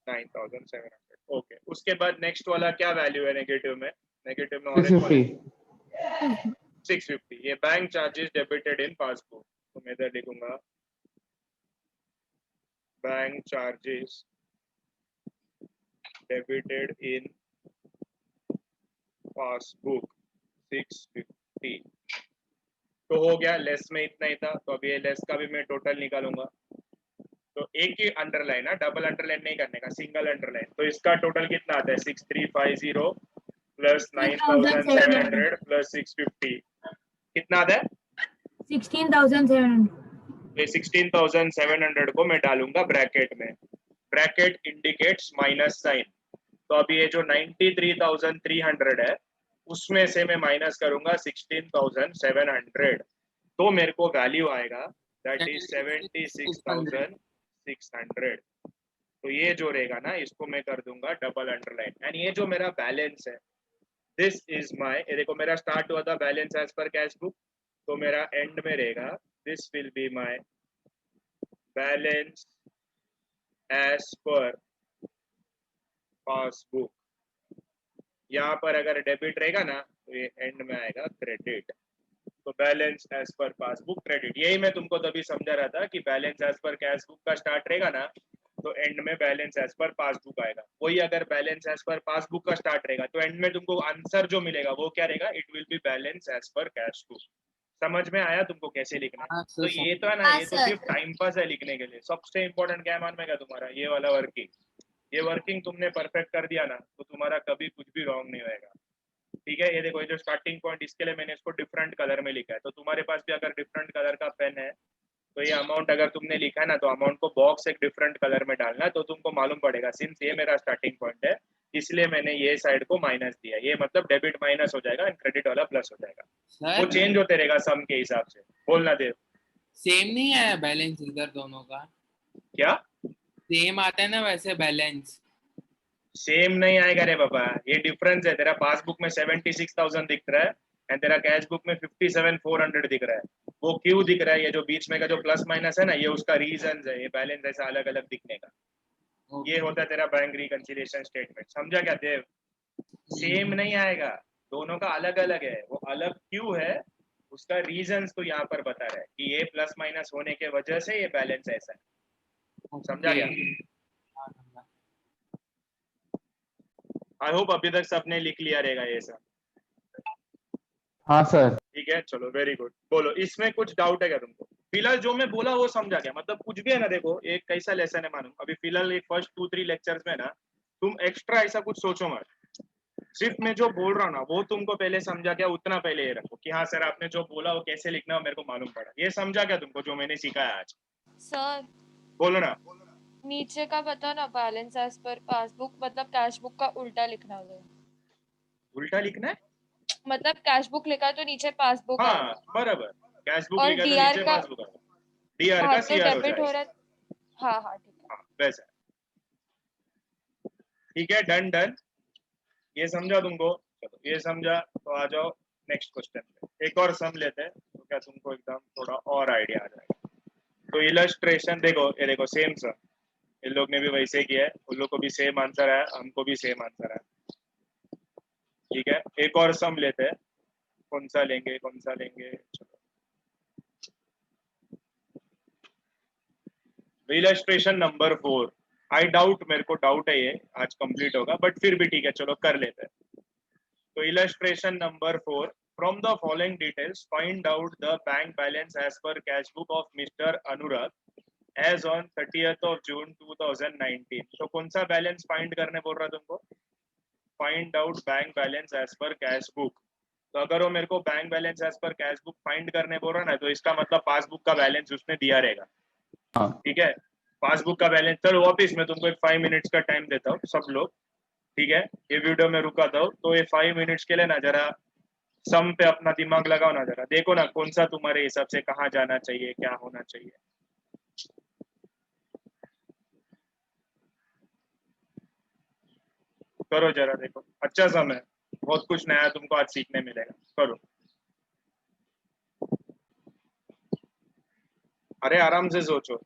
9,700। ओके, उसके बाद नेक्स्ट वाला क्या वैल्यू है नेगेटिव में, नेगेटिव में ऑरेंज वाले 650। 650, ये bank charges debited in passbook. तो मैं इधर लिखूंगा bank charges debited in passbook 650। तो हो गया, लेस में इतना ही था, तो अभी ये लेस का भी मैं टोटल निकालूंगा। तो एक ही अंडरलाइन है, डबल अंडरलाइन नहीं करने का, सिंगल अंडरलाइन। तो इसका टोटल कितना आता है, 6350 प्लस 9,700 प्लस 650, कितना आता है? 16,700। ये 16,700 को मैं डालूंगा ब्रैकेट में, ब्रैकेट इंडिकेट्स माइनस साइन। तो अभी ये जो 93,300 है उसमें से मैं माइनस करूंगा 16,700, तो मेरे को वैल्यू आएगा दैट इज 76,600। तो ये जो रहेगा ना, इसको मैं कर दूंगा डबल अंडरलाइन। एंड ये जो मेरा बैलेंस है, दिस इज माय, ये देखो मेरा स्टार्ट हुआ था balance as per cash book, तो मेरा एंड में रहेगा this will be my balance as per passbook. यहाँ पर अगर डेबिट रहेगा ना, तो ये एंड में आएगा क्रेडिट। तो balance as per passbook credit, यही मैं तुमको तभी समझा रहा था कि balance as per cash book का स्टार्ट रहेगा ना, तो एंड में बैलेंस एज पर पासबुक आएगा। वही अगर बैलेंस एज पर पासबुक का स्टार्ट रहेगा, तो एंड में तुमको आंसर जो मिलेगा वो क्या रहेगा, it will be balance as per cash book. समझ में आया तुमको कैसे लिखना है? तो ये तो है ना, ये तो सिर्फ टाइम पास है लिखने के लिए। सबसे इंपॉर्टेंट क्या मान में तुम्हारा ये वाला वर्किंग, ये वर्किंग तुमने परफेक्ट कर दिया ना, तो तुम्हारा कभी कुछ भी रॉन्ग नहीं होएगा। ठीक है, ये देखो, ये जो स्टार्टिंग पॉइंट, इसके लिए मैंने इसको डिफरेंट कलर में लिखा है। तो तुम्हारे पास भी अगर डिफरेंट कलर का पेन है, तो ये अमाउंट अगर तुमने लिखा है ना, तो अमाउंट को बॉक्स एक डिफरेंट कलर में डालना है, तो तुमको मालूम पड़ेगा सिंस ये मेरा स्टार्टिंग पॉइंट है, इसलिए मैंने ये साइड को माइनस दिया। ये मतलब डेबिट माइनस हो जाएगा एंड क्रेडिट वाला प्लस हो जाएगा। वो चेंज होते रहेगा सम के हिसाब से। बोलना देव, सेम नहीं आया बैलेंस इधर दोनों का? क्या सेम आता है ना वैसे बैलेंस? सेम नहीं आएगा रे बाबा, ये डिफरेंस है। तेरा पासबुक में 76,000 दिख रहा है एंड तेरा कैश बुक में 57,400 दिख रहा है। वो क्यों दिख रहा है, ये जो बीच में का जो प्लस माइनस है ना, ये उसका रीजन है, ये बैलेंस ऐसा अलग अलग दिखने का। ये होता है तेरा बैंक रिकंसिलिएशन स्टेटमेंट। समझा क्या देव? सेम नहीं आएगा, दोनों का अलग अलग है। वो अलग क्यों है, उसका रीजन तो यहाँ पर बता रहा है कि ये प्लस माइनस होने के वजह से ये बैलेंस ऐसा है। समझा क्या? आई होप अभी तक सबने लिख लिया रहेगा ये सब। हाँ सर। ठीक है, चलो वेरी गुड। बोलो, इसमें कुछ डाउट है क्या तुमको? फिलहाल जो मैं बोला वो समझा क्या? मतलब कुछ भी है ना, देखो एक कैसा लेसन है मालूम, अभी फिलहाल एक फर्स्ट 2-3 लेक्चर्स में ना तुम एक्स्ट्रा ऐसा कुछ सोचो मत। सिर्फ मैं जो बोल रहा हूँ ना वो तुमको पहले समझा क्या, उतना पहले ये रखो कि हाँ सर आपने जो बोला वो कैसे लिखना है मेरे को मालूम पड़ा। ये समझा क्या तुमको जो मैंने सिखाया आज? सर बोलो ना। नीचे का बता ना, बैलेंस एज पर पासबुक मतलब कैश बुक का उल्टा लिखना होगा। उल्टा लिखना है? मतलब कैश बुक लिखा तो नीचे पासबुक हाँ आएगा। बराबर, कैश बुक और लिखा तो DR नीचे का पासबुक आएगा, डीआर हाँ का तो सीआर हो डेबिट हो जाएगा। रहा है। हाँ हाँ ठीक है। हाँ वैसा। ठीक है, डन डन। ये समझा तुमको? चलो ये समझा तो आ जाओ नेक्स्ट क्वेश्चन पे। एक और सम लेते हैं तो क्या तुमको एकदम थोड़ा और आइडिया आ जाएगा। तो इलस्ट्रेशन देखो, ये देखो सेम सम, इन लोग ने भी वैसे किया है, उन लोग को भी सेम आंसर है, हमको भी सेम आंसर है। ठीक है, एक और सम लेते हैं। कौन सा लेंगे, कौन सा लेंगे? चलो इलस्ट्रेशन नंबर 4। आई डाउट, मेरे को डाउट है ये आज कंप्लीट होगा, बट फिर भी ठीक है, चलो कर लेते हैं। तो illustration number 4, from the following details find out the bank balance as per cash book of Mr. Anurag as on 30th of June 2019। तो कौन सा बैलेंस फाइंड करने बोल रहा तुमको? Find out bank balance as per cash book. तो अगर वो मेरे को bank balance as per cash book find करने बोल रहा ना, तो इसका मतलब पासबुक का बैलेंस उसने दिया रहेगा। हाँ। ठीक है, पासबुक का बैलेंस। चलो वापिस मैं तुमको एक 5 मिनट्स का टाइम देता हूँ सब लोग। ठीक है, ये वीडियो में रुकाता हूँ, तो ये 5 मिनट्स के लिए ना जरा सम पे अपना दिमाग लगाओ ना, जरा देखो ना कौन सा तुम्हारे हिसाब से कहाँ जाना चाहिए, क्या होना चाहिए। करो जरा, देखो अच्छा सम है, बहुत कुछ नया तुमको आज सीखने मिलेगा। करो, अरे आराम से सोचो,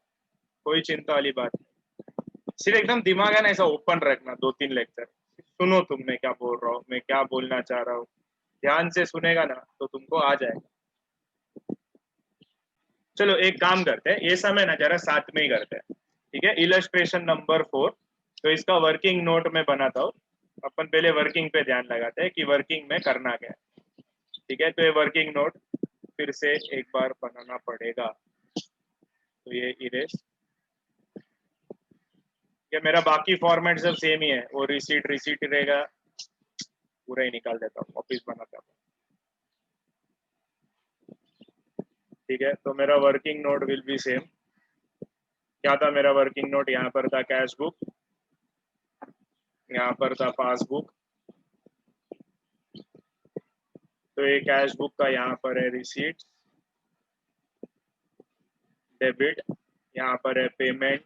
कोई चिंता वाली बात नहीं। सिर्फ एकदम दिमाग है ना ऐसा ओपन रखना। 2-3 लेक्चर सुनो, तुम मैं क्या बोल रहा हूँ, मैं क्या बोलना चाह रहा हूँ, ध्यान से सुनेगा ना तो तुमको आ जाएगा। चलो एक काम करते हैं, ये समय ना जरा साथ में ही करते हैं। ठीक है, इलस्ट्रेशन नंबर 4, तो इसका वर्किंग नोट में बनाता हूँ। अपन पहले वर्किंग पे ध्यान लगाते हैं कि वर्किंग में करना क्या है। ठीक है, तो ये वर्किंग नोट फिर से एक बार बनाना पड़ेगा। तो ये इरेज, ये मेरा बाकी फॉर्मेट सब सेम ही है, वो रिसीट रिसीट रहेगा, पूरा ही निकाल देता हूँ, वापिस बनाता हूँ। ठीक है, तो मेरा working note will be same. क्या था मेरा वर्किंग नोट? यहाँ पर था कैश बुक, यहाँ पर था पासबुक। तो ये कैश बुक का यहाँ पर है रिसीट, डेबिट, यहाँ पर है पेमेंट,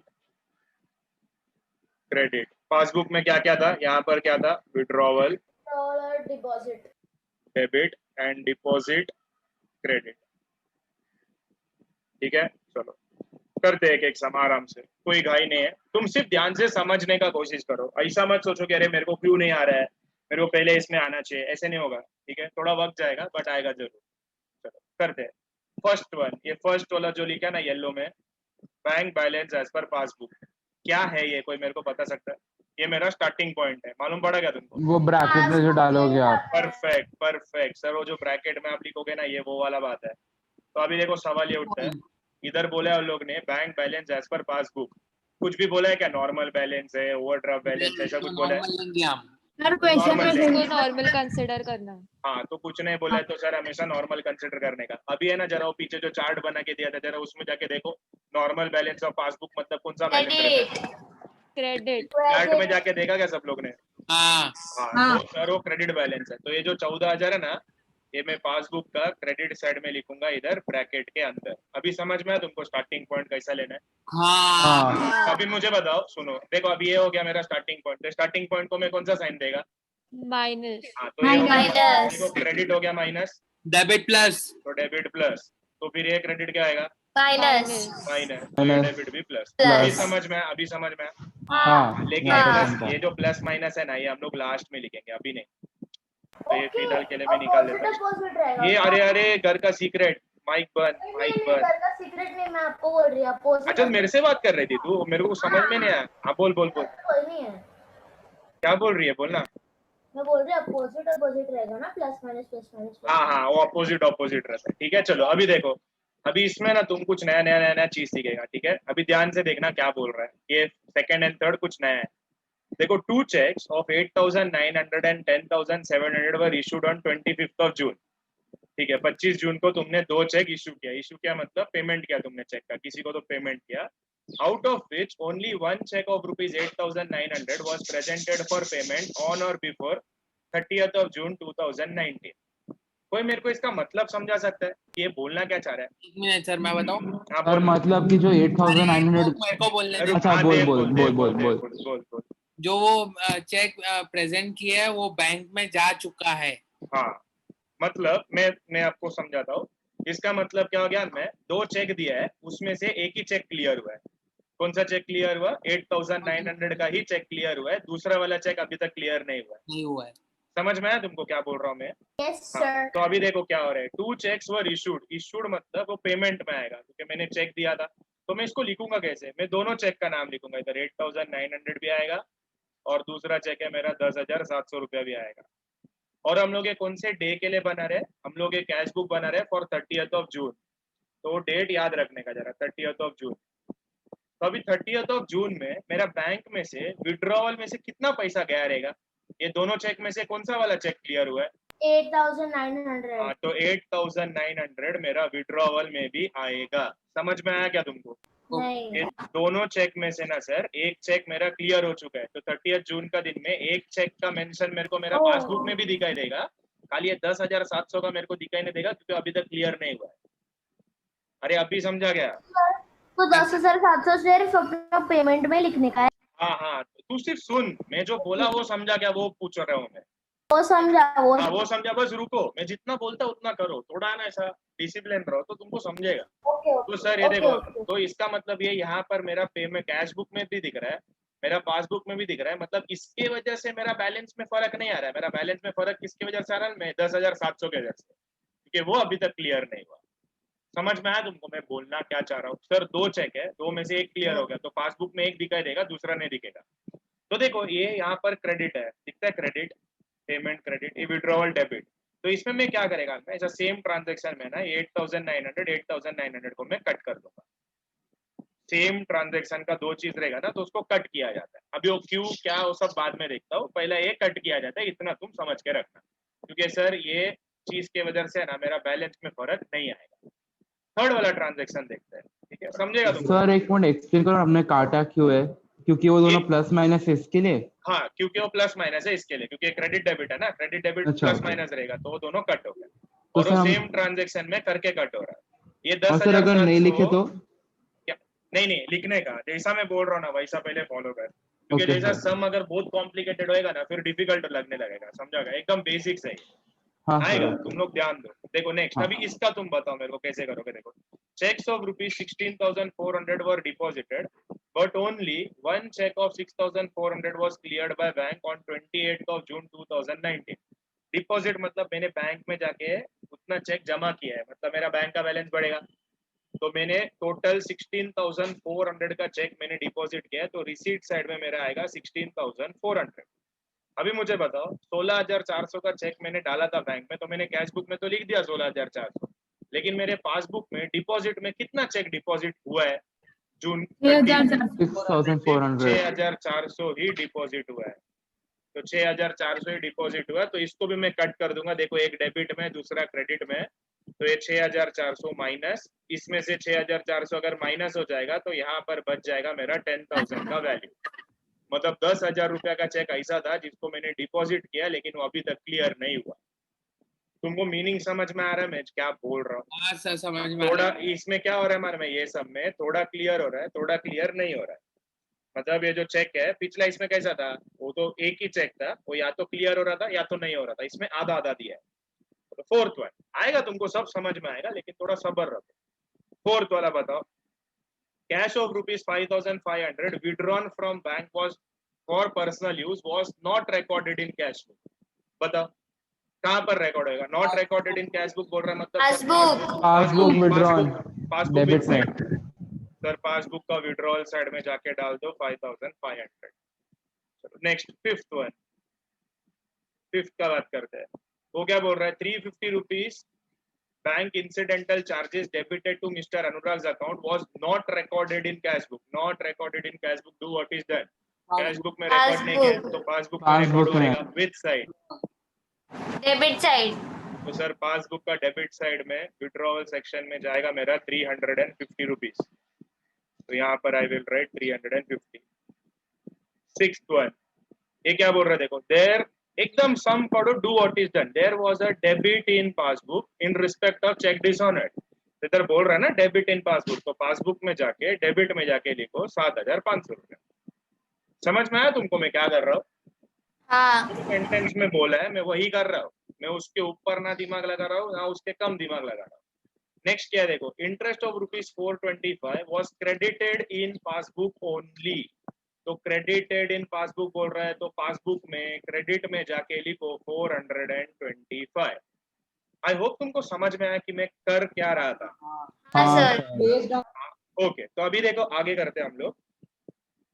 क्रेडिट। पासबुक में क्या क्या था? यहाँ पर क्या था? Withdrawal, deposit. Debit and deposit, credit. ठीक है, चलो करते हैं एक सम आराम से, कोई घाई नहीं है। तुम सिर्फ ध्यान से समझने का कोशिश करो, ऐसा मत सोचो कि अरे मेरे को क्यों नहीं आ रहा है, मेरे को पहले इसमें आना चाहिए, ऐसे नहीं होगा। ठीक है, थोड़ा वक्त जाएगा बट आएगा जरूर। चलो करते हैं। फर्स्ट वन, ये फर्स्ट वाला जो लिखा ना येलो में, bank balance as per passbook, क्या है ये? कोई मेरे को बता सकता है? ये मेरा स्टार्टिंग पॉइंट है, मालूम पड़ा क्या तुमको? वो ब्रैकेट में जो डालोगे आप। परफेक्ट परफेक्ट सर, वो जो ब्रैकेट में आप लिखोगे ना, ये वो वाला बात है। तो अभी देखो सवाल ये उठता है, इधर बोला है उन लोग ने bank balance as per passbook, कुछ भी बोला है क्या? नॉर्मल बैलेंस है, ओवरड्राफ्ट बैलेंस, ऐसा कुछ बोला है? नॉर्मल लेंगे हम। सर क्वेश्चन Normal में है। इसको नॉर्मल कंसिडर करना। हाँ, तो कुछ नहीं बोला है तो सर हमेशा नॉर्मल कंसिडर करने का। अभी है ना जरा वो पीछे जो चार्ट बना के दिया था, जरा उसमें जाके देखो, नॉर्मल बैलेंस और पासबुक मतलब कौन सा बैलेंस रहता है? क्रेडिट। चार्ट में जाके देखा क्या सब लोग ने? हाँ हाँ, तो सर वो क्रेडिट बैलेंस है। तो ये जो 14,000 है ना, ये मैं पासबुक का क्रेडिट साइड में लिखूंगा इधर ब्रैकेट के अंदर। अभी समझ में आया तुमको स्टार्टिंग पॉइंट कैसा लेना है? हाँ अभी मुझे बताओ, सुनो देखो, अभी ये हो गया मेरा स्टार्टिंग पॉइंट। तो स्टार्टिंग पॉइंट को मैं कौन सा साइन देगा? माइनस। हाँ, तो ये हो गया माइनस। क्रेडिट, हो गया माइनस, डेबिट प्लस। तो डेबिट प्लस। तो फिर ये क्रेडिट क्या आएगा? माइनस। माइनस। तो ये Minus. डेबिट भी प्लस। Plus. अभी समझ में? अभी समझ में? हाँ लेकिन यहाँ हाँ। तक प्लस समझा। ये जो प्लस माइनस है ना, ये हम लोग लास्ट में लिखेंगे, अभी नहीं। तो ये ओके, फिलहाल के लिए मैं निकाल देता हूँ अपोजिट रहेगा। ये। अरे घर का सीक्रेट, माइक बंद, नहीं माइक नहीं, बंद। घर का सीक्रेट नहीं, मैं आपको बोल रही हूँ अपोजिट। अच्छा मेरे से बात कर रही थी तू, मेरे को समझ में नहीं आया। हाँ बोल बोल बोल, कोई नहीं है, क्या बोल रही है, बोलना। मैं बोल रही हूँ अपोजिट अपोजिट रहेगा ना, प्लस माइनस प्लस माइनस। हाँ हाँ, वो अपोजिट अपोजिट रहता है। ठीक है चलो अभी देखो, अभी इसमें ना तुम कुछ नया नया नया नया चीज सीखेगा। ठीक है अभी ध्यान से देखना क्या बोल रहा है। ये सेकंड एंड थर्ड कुछ नया है। देखो, 2 checks of 8,900 and 10,700 were issued on 25th of June. ठीक है 25 जून को तुमने 2 चेक इशू किया। इशू किया मतलब पेमेंट किया तुमने चेक का, किसी को तो पेमेंट किया। Out of which only 1 check of rupees 8,900 was presented for payment on or before 30th of June 2019. कोई मेरे को इसका मतलब समझा सकता है कि ये बोलना क्या चाह रहा है? 1 मिनट सर, मैं बताऊं? हाँ सर बोल। मतलब कि जो 8,900 मेरे को बोलने दे। अच्छा, हाँ, बोल दे, बोल दे, बोल बोल दे, बोल। बोल। जो वो चेक प्रेजेंट किया है वो बैंक में जा चुका है। हाँ मतलब मैं आपको समझाता हूँ। इसका मतलब क्या हो गया, मैं 2 चेक दिया है, उसमें से एक ही चेक क्लियर हुआ है। कौन सा चेक क्लियर हुआ? 8,900 का ही चेक क्लियर हुआ है, दूसरा वाला चेक अभी तक क्लियर नहीं हुआ है। नहीं हुआ है। समझ में आया तुमको क्या बोल रहा हूँ मैं? यस हाँ, सर। तो अभी देखो क्या हो रहा है। 2 checks वर इशूड। इशूड मतलब वो पेमेंट में आएगा, क्योंकि मैंने चेक दिया था। तो मैं इसको लिखूंगा कैसे? मैं दोनों चेक का नाम लिखूंगा, इधर 8,900 भी आएगा और दूसरा चेक है मेरा 10,700 रुपया भी आएगा। और हम लोग ये कौन से डे के लिए बना रहे? हम लोग ये कैश बुक बना रहे फॉर 30th of June। तो डेट याद रखने का जरा, 30th of June। तो अभी 30th of June में मेरा बैंक में से विड्रॉवल में से कितना पैसा गया रहेगा? ये दोनों चेक में से कौन सा वाला चेक क्लियर हुआ है? 8,900। हाँ, तो 8,900 मेरा विड्रॉवल में भी आएगा। समझ में आया क्या तुमको? नहीं। ये दोनों चेक में से ना सर एक चेक मेरा क्लियर हो चुका है। तो 30th जून का दिन में एक चेक का मेंशन मेरे को मेरा पासबुक में भी दिखाई देगा। खाली ये 10,700 का मेरे को दिखाई नहीं देगा, क्योंकि अभी तक क्लियर नहीं हुआ है। अरे अभी समझा गया? तो 10,700 सिर्फ अपना पेमेंट में लिखने का है। हाँ तू सिर्फ सुन, मैं जो बोला वो समझा क्या? वो पूछ रहा हूँ मैं। वो समझा वो। हाँ वो समझा, बस रुको, मैं जितना बोलता उतना करो, थोड़ा ना ऐसा डिसिप्लिन रहो तो तुमको समझेगा। ओके तो सर ये ओके देखो, ओके। तो इसका मतलब ये यहाँ पर मेरा पेमेंट कैश बुक में भी दिख रहा है, मेरा पासबुक में भी दिख रहा है। मतलब इसके वजह से मेरा बैलेंस में फर्क नहीं आ रहा है। मेरा बैलेंस में फर्क किसकी वजह से आ रहा है? मैं 10,700 के वजह से, क्योंकि वो अभी तक क्लियर नहीं हुआ। समझ में आया तुमको मैं बोलना क्या चाह रहा हूँ? सर 2 चेक है, 2 में से एक क्लियर हो गया, तो पासबुक में एक दिखाई देगा, दूसरा नहीं दिखेगा। तो देखो ये यहाँ पर क्रेडिट है, दिखता है क्रेडिट, पेमेंट क्रेडिट, ये विड्रॉवल डेबिट। तो इसमें मैं क्या करेगा, मैं ऐसा सेम ट्रांजेक्शन में ना 8,900 को मैं कट कर दूंगा। सेम ट्रांजेक्शन का 2 चीज रहेगा ना, तो उसको कट किया जाता है। अभी वो क्यों क्या वो सब बाद में देखता हूँ, पहले ये कट किया जाता है, इतना तुम समझ के रखना। क्योंकि सर ये चीज के वजह से ना मेरा बैलेंस में फर्क नहीं आएगा। थर्ड वाला ट्रांजेक्शन देखते हैं, ठीक है? समझेगा तुम? सर एक मिनट एक्सप्लेन करो, हमने काटा क्यों है? क्योंकि वो दोनों ये- प्लस माइनस है इसके लिए। हाँ क्योंकि वो प्लस माइनस है इसके लिए, क्योंकि क्रेडिट डेबिट है ना, क्रेडिट डेबिट अच्छा, प्लस ओके। माइनस रहेगा, तो वो दोनों कट हो गए। तो और सर वो हम सेम ट्रांजेक्शन में करके कट हो रहा है। ये और सर अगर नहीं लिखे 10,700 तो? क्या? नहीं लिखने का, जैसा मैं बोल रहा हूँ ना वैसा पहले फॉलो कर। क्योंकि ओके जैसा सर। सम अगर बहुत कॉम्प्लिकेटेड होएगा ना, फिर डिफिकल्ट लगने लगेगा। समझा? एकदम बेसिक से ही हाँ आएगा, सर। तुम लोग ध्यान दो। देखो नेक्स्ट, हाँ। अभी इसका तुम बताओ मेरे को कैसे करोगे। देखो, checks of rupees 16,400 were deposited, but only 1 check of 6,400 was cleared by bank on 28th of June 2019. Deposit मतलब मैंने बैंक में जाके उतना चेक जमा किया है, मतलब मेरा बैंक का बैलेंस बढ़ेगा। तो मैंने टोटल 16,400 का चेक मैंने डिपॉजिट किया है, तो रिसीट साइड में मेरा आएगा 16,400। अभी मुझे बताओ, 16,400 का चेक मैंने डाला था बैंक में, तो मैंने कैश बुक में तो लिख दिया 16,400, लेकिन मेरे पासबुक में डिपॉजिट में कितना चेक डिपॉजिट हुआ है जून 30? 6,400। 6,400 ही डिपॉजिट हुआ है। तो 6,400 ही डिपॉजिट हुआ, तो इसको भी मैं कट कर दूंगा। देखो एक डेबिट में, दूसरा क्रेडिट में, तो ये 6,400 माइनस, इसमें से 6,400 अगर माइनस हो जाएगा तो यहाँ पर बच जाएगा मेरा 10,000 का वैल्यू। मतलब 10,000 रुपया का चेक ऐसा था जिसको मैंने डिपॉजिट किया, लेकिन वो अभी तक क्लियर नहीं हुआ। तुमको मीनिंग समझ में आ रहा है मैं क्या बोल रहा हूँ? हाँ सर, समझ में आ थोड़ा रहा है। इसमें क्या हो रहा है हमारे में, ये सब में थोड़ा क्लियर हो रहा है, थोड़ा क्लियर नहीं हो रहा है। मतलब ये जो चेक है पिछला, इसमें कैसा था, वो तो एक ही चेक था, वो या तो क्लियर हो रहा था या तो नहीं हो रहा था। इसमें आधा आधा दिया है। तो फोर्थ वन आएगा, तुमको सब समझ में आएगा, लेकिन थोड़ा सब्र रखो। फोर्थ वाला बताओ, cash of ₹5,500 withdrawn from bank was for personal use was not recorded in cash book. बताओ कहाँ पर रिकॉर्ड होएगा? Not recorded in cash book बोल रहा है मतलब passbook passbook withdrawn passbook debit with side. Side. Sir passbook का विड्रॉल साइड में जाके डाल दो 5,500। चलो नेक्स्ट फिफ्थ वन, फिफ्थ का बात करते हैं। वो क्या बोल रहा है? ₹350 bank incidental charges debited to Mr. Anurag's account was not recorded in cash book. Not recorded in cash book. Do what is done? Cash book में रिकॉर्ड नहीं किया तो पासबुक में रिकॉर्ड पासबुक में होएगा विद साइड। Debit side. तो सर पासबुक का डेबिट साइड में विड्रॉवल सेक्शन में जाएगा मेरा ₹350। तो यहाँ पर I will write 350। Sixth one, ये क्या बोल रहा है देखो, देयर एकदम सम पढ़ो, do what is done, there was a debit in passbook in respect of cheque dishonoured. इधर बोल रहा है ना डेबिट इन पासबुक, तो पासबुक में जाके डेबिट में जाके लिखो ₹7,500। समझ में आया तुमको मैं क्या कर रहा हूँ? हाँ सेंटेंस में बोला है मैं वही कर रहा हूँ, मैं उसके ऊपर ना दिमाग लगा रहा हूँ ना उसके कम दिमाग लगा रहा हूँ। नेक्स्ट क्या देखो, interest of ₹425 was credited in passbook only. तो क्रेडिटेड इन पासबुक बोल रहा है तो पासबुक में क्रेडिट में जाके लिखो 425। आई होप तुमको समझ में आया कि मैं कर क्या रहा था। हाँ हाँ सर। सर। ओके तो अभी देखो आगे करते हैं हम लोग।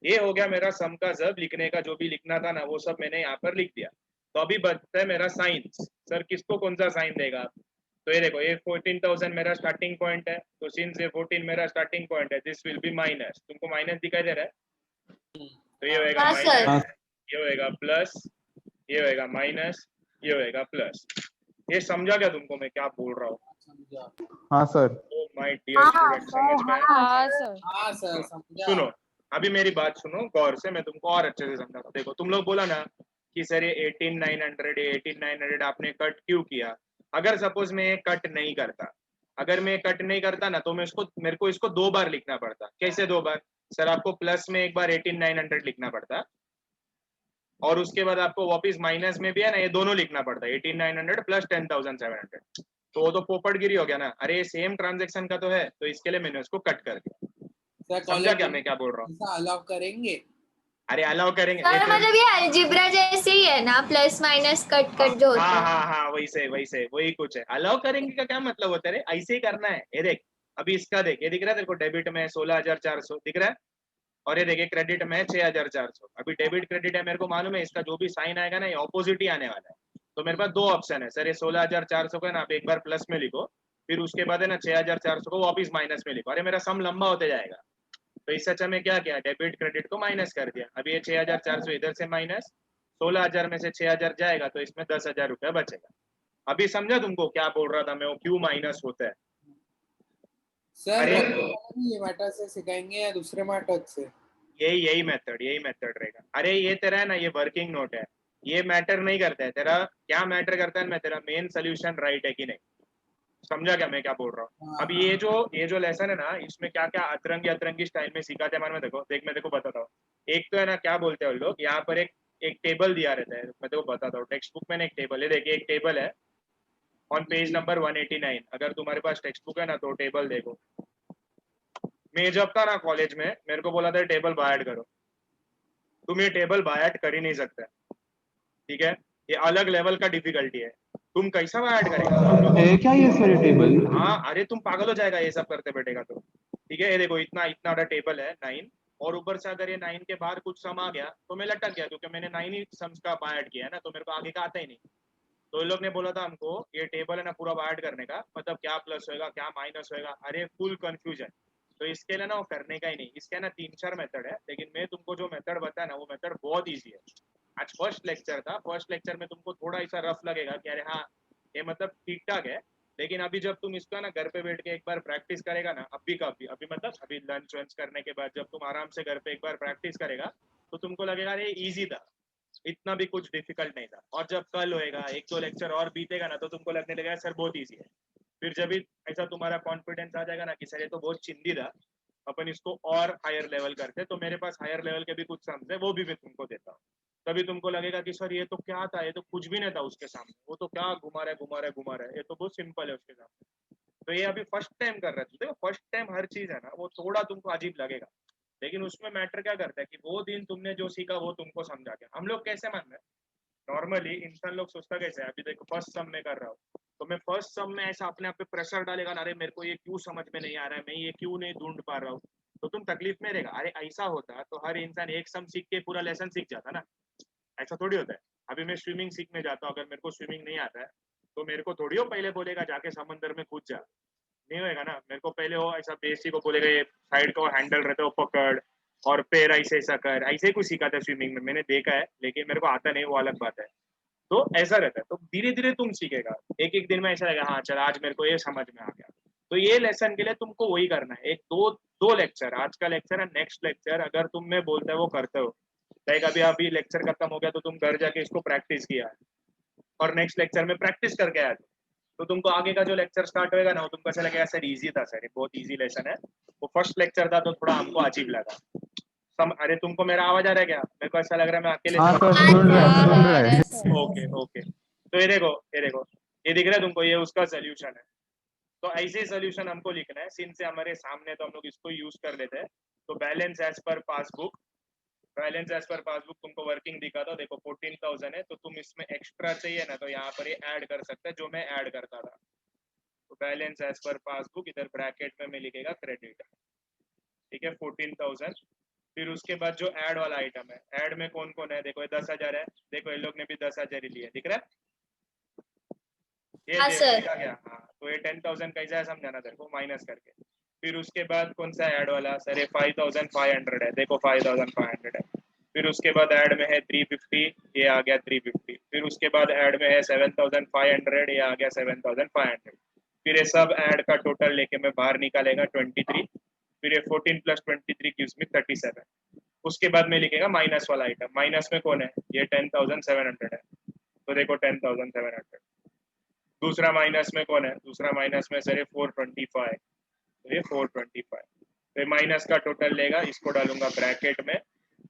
ये हो गया मेरा सम का जब लिखने का, जो भी लिखना था ना वो सब मैंने यहाँ पर लिख दिया। तो अभी बचता है मेरा साइंस। सर किसको कौन सा साइन देगा? तो ये देखो, ये 14,000 मेरा स्टार्टिंग पॉइंट है, तो सिंस ये 14 मेरा स्टार्टिंग पॉइंट है, दिस विल बी माइनस। तुमको माइनस दिखाई दे रहा है? तो ये होएगा हाँ, सर। माइनस, ये होएगा प्लस, ये होएगा माइनस, ये होएगा प्लस। ये समझा क्या तुमको मैं क्या बोल रहा हूँ? हाँ sir. Oh my dear student, समझ में आया? हाँ सर। हाँ सर समझा। सुनो अभी मेरी बात सुनो गौर से, मैं तुमको और अच्छे से समझाता हूँ। देखो तुम लोग बोला ना कि सर ये 18,900 आपने कट क्यों किया? अगर सपोज मैं ये कट नहीं करता, अगर मैं कट नहीं करता ना तो मेरे को इसको 2 बार लिखना पड़ता। कैसे 2 बार? सर आपको प्लस में एक बार 18,900 लिखना पड़ता और उसके बाद आपको वापस माइनस में भी है ना ये दोनों लिखना पड़ता है, 18,900 प्लस 10,700। तो वो तो पोपटगिरी हो गया ना। अरे ये सेम ट्रांजेक्शन का तो है, तो इसके लिए मैंने उसको कट कर दिया। सर समझा क्या मैं क्या बोल रहा हूँ? ऐसा अलाउ करेंगे? अरे अलाउ करेंगे। सर मतलब ये अलजेब्रा जैसे ही है ना, प्लस माइनस कट कट जो होता हाँ है। हाँ हाँ वैसे वही कुछ है। अलाउ करेंगे का क्या मतलब होता है? ऐसे ही करना है। ये देख अभी इसका देख, ये दिख रहा है तेरे को डेबिट में 16,400 दिख रहा है और ये देखिए क्रेडिट में 6,400। अभी डेबिट क्रेडिट है, मेरे को मालूम है इसका जो भी साइन आएगा ना ये ऑपोजिट ही आने वाला है। तो मेरे पास 2 ऑप्शन है सर, ये 16,400 को है ना आप एक बार प्लस में लिखो, फिर उसके बाद है ना 6,400 को वापिस माइनस में लिखो। अरे मेरा सम लंबा होते जाएगा। तो इससे अच्छा मैं क्या किया, डेबिट क्रेडिट को माइनस कर दिया। अभी ये 6,400 इधर से माइनस, 16,000 में से 6,000 जाएगा तो इसमें 10,000 रुपया बचेगा। अभी समझा तुमको क्या बोल रहा था मैं, वो क्यों माइनस होता है? सर अरे ये मैटर से सिखाएंगे या दूसरे मैटर से? यही मेथड रहेगा। अरे ये तेरा है ना ये वर्किंग नोट है, ये मैटर नहीं करता है। तेरा क्या मैटर करता है, मैं तेरा मेन सोल्यूशन राइट है कि नहीं। समझा क्या मैं क्या बोल रहा हूँ? अब ये जो लेसन है ना इसमें क्या क्या अतरंगी स्टाइल में सिखाते हैं हमारे में। देखो देख मैं देखो बताता हूँ। एक तो है ना क्या बोलते हैं लोग, यहाँ पर एक टेबल दिया रहता है, मैं देखो बताता हूँ। टेक्स्ट बुक में एक टेबल है, देखिए एक टेबल है ऑन पेज नंबर 189। अगर तुम्हारे पास टेक्स्ट बुक है ना तो टेबल देखो। मैं जब था ना कॉलेज में, मेरे को बोला था टेबल बाय करो, तुम ये टेबल बाय कर ही नहीं सकते। ठीक है, ये अलग लेवल का डिफिकल्टी है। तुम कैसा बाय करेगा? है क्या ये सारे टेबल? हाँ अरे तुम पागल हो जाएगा ये सब करते बैठेगा तो। ठीक है, ये देखो इतना इतना बड़ा टेबल है 9, और ऊपर से अगर ये 9 के बाहर कुछ सम आ गया तो मैं लटक गया, क्योंकि मैंने 9 ही सम्स का बाय किया है ना, तो मेरे को आगे का आता ही नहीं। तो इन लोग ने बोला था हमको ये टेबल है ना पूरा बाय करने का, मतलब क्या प्लस होएगा क्या माइनस होएगा, अरे फुल कंफ्यूजन। तो इसके लिए ना वो करने का ही नहीं। इसके ना 3-4 मेथड है, लेकिन मैं तुमको जो मेथड बताया ना वो मेथड बहुत ईजी है। आज फर्स्ट लेक्चर था, फर्स्ट लेक्चर में तुमको थोड़ा ऐसा रफ लगेगा कि अरे हाँ ये मतलब ठीक ठाक है, लेकिन अभी जब तुम इसका ना घर पे बैठ के एक बार प्रैक्टिस करेगा ना, अभी मतलब अभी लंच वंच करने के बाद जब तुम आराम से घर पे एक बार प्रैक्टिस करेगा तो तुमको लगेगा अरे इजी था, इतना भी कुछ डिफिकल्ट नहीं था। और जब कल होएगा 1-2 लेक्चर और बीतेगा ना तो तुमको लगने लगेगा सर बहुत ईजी है। फिर जब भी ऐसा तुम्हारा कॉन्फिडेंस आ जाएगा ना कि सर ये तो बहुत चिंदी था, अपन इसको और हायर लेवल करते, तो मेरे पास हायर लेवल के भी कुछ सम्स है, वो भी मैं तुमको देता हूँ। तभी तुमको लगेगा कि सर ये तो क्या था, ये तो कुछ भी नहीं था उसके सामने, वो तो क्या घुमा रहा है, ये तो बहुत सिंपल है उसके सामने। तो ये अभी फर्स्ट टाइम कर रहे थे। देखो फर्स्ट टाइम हर चीज है ना वो थोड़ा तुमको अजीब लगेगा, लेकिन उसमें मैटर क्या करता है कि वो दिन तुमने जो सीखा वो तुमको समझा गया। हम लोग कैसे मान रहे हैं नॉर्मली, इंसान लोग सोचता कैसे है, अभी देखो फर्स्ट सम में कर रहा हूँ तो मैं फर्स्ट सम में ऐसा अपने आप पे प्रेशर डालेगा ना, अरे मेरे को ये क्यों समझ में नहीं आ रहा है, मैं ये क्यों नहीं ढूंढ पा रहा हूँ, तो तुम तकलीफ में रहेगा। अरे ऐसा होता तो हर इंसान एक सम सीख के पूरा लेसन सीख जाता ना, ऐसा थोड़ी होता है। अभी मैं स्विमिंग सीखने जाता हूँ, अगर मेरे को स्विमिंग नहीं आता है तो मेरे को थोड़ी हो पहले बोलेगा जाके समंदर में कूद जा, नहीं होएगा ना। मेरे को पहले वो ऐसा बेसिक को बोलेगा ये साइड का हैंडल रहता है वो पकड़ और पैर ऐसे ऐसा कर, ऐसे ही कुछ सिखाता है स्विमिंग में, मैंने देखा है, लेकिन मेरे को आता नहीं, वो अलग बात है। तो ऐसा रहता है, तो धीरे धीरे तुम सीखेगा, एक एक दिन में ऐसा लगेगा हाँ चल आज मेरे को ये समझ में आ गया। तो ये लेसन के लिए तुमको वही करना है, एक दो दो लेक्चर, आज का लेक्चर है नेक्स्ट लेक्चर अगर तुम में बोलते हो वो करते हो, लाइक अभी लेक्चर खत्म हो गया तो तुम घर जाके इसको प्रैक्टिस किया और नेक्स्ट लेक्चर में प्रैक्टिस करके आया तो तुमको आगे का जो लेक्चर स्टार्ट होएगा ना वो तुमको ऐसा लगेगा सर इजी था, सर बहुत इजी लेसन है। वो फर्स्ट लेक्चर था तो थोड़ा हमको अजीब लगा। अरे तुमको मेरा आवाज आ रहा है क्या? मेरे को ऐसा लग रहा है मैं अकेले हाँ सर, सुन रहे हैं। ओके ओके, तो ये देखो ये देखो, ये दिख रहा है तुमको, ये उसका सोल्यूशन है। तो ऐसे सोल्यूशन हमको लिखना है, सिंस से हमारे सामने तो हम लोग इसको यूज कर लेते हैं। तो balance as per passbook, balance as per passbook तुमको वर्किंग दिखा था, देखो 14,000 है, तो तुम इसमें एक्स्ट्रा चाहिए ना तो यहाँ पर ये ऐड कर सकते हैं जो मैं ऐड करता था। तो बैलेंस एज पर पासबुक इधर ब्रैकेट में मैं लिखेगा क्रेडिट, ठीक है 14,000। फिर उसके बाद जो ऐड वाला आइटम है, ऐड में कौन कौन है, देखो ये 10,000 है, देखो ये लोग ने भी 10,000 ही लिया, दिख रहा है ये देखा गया। हाँ तो ये 10,000 कैसा है समझाना तेरे को, माइनस करके। फिर उसके बाद कौन सा ऐड वाला, सर ये 5,500 है, देखो 5,500 है। फिर उसके बाद ऐड में है 350, ये आ गया 350। फिर उसके बाद ऐड में है 7,500, ये आ गया 7,500। फिर ये सब ऐड का टोटल लेके मैं बाहर निकालेगा 23। फिर ये 14 + 23 gives me 37। उसके बाद में लिखेगा माइनस वाला आइटम, माइनस में कौन है, ये 10,700 है, तो देखो 10,700। दूसरा माइनस में कौन है, दूसरा माइनस में सर 425, तो ये 425। तो माइनस का टोटल लेगा, इसको डालूंगा ब्रैकेट में।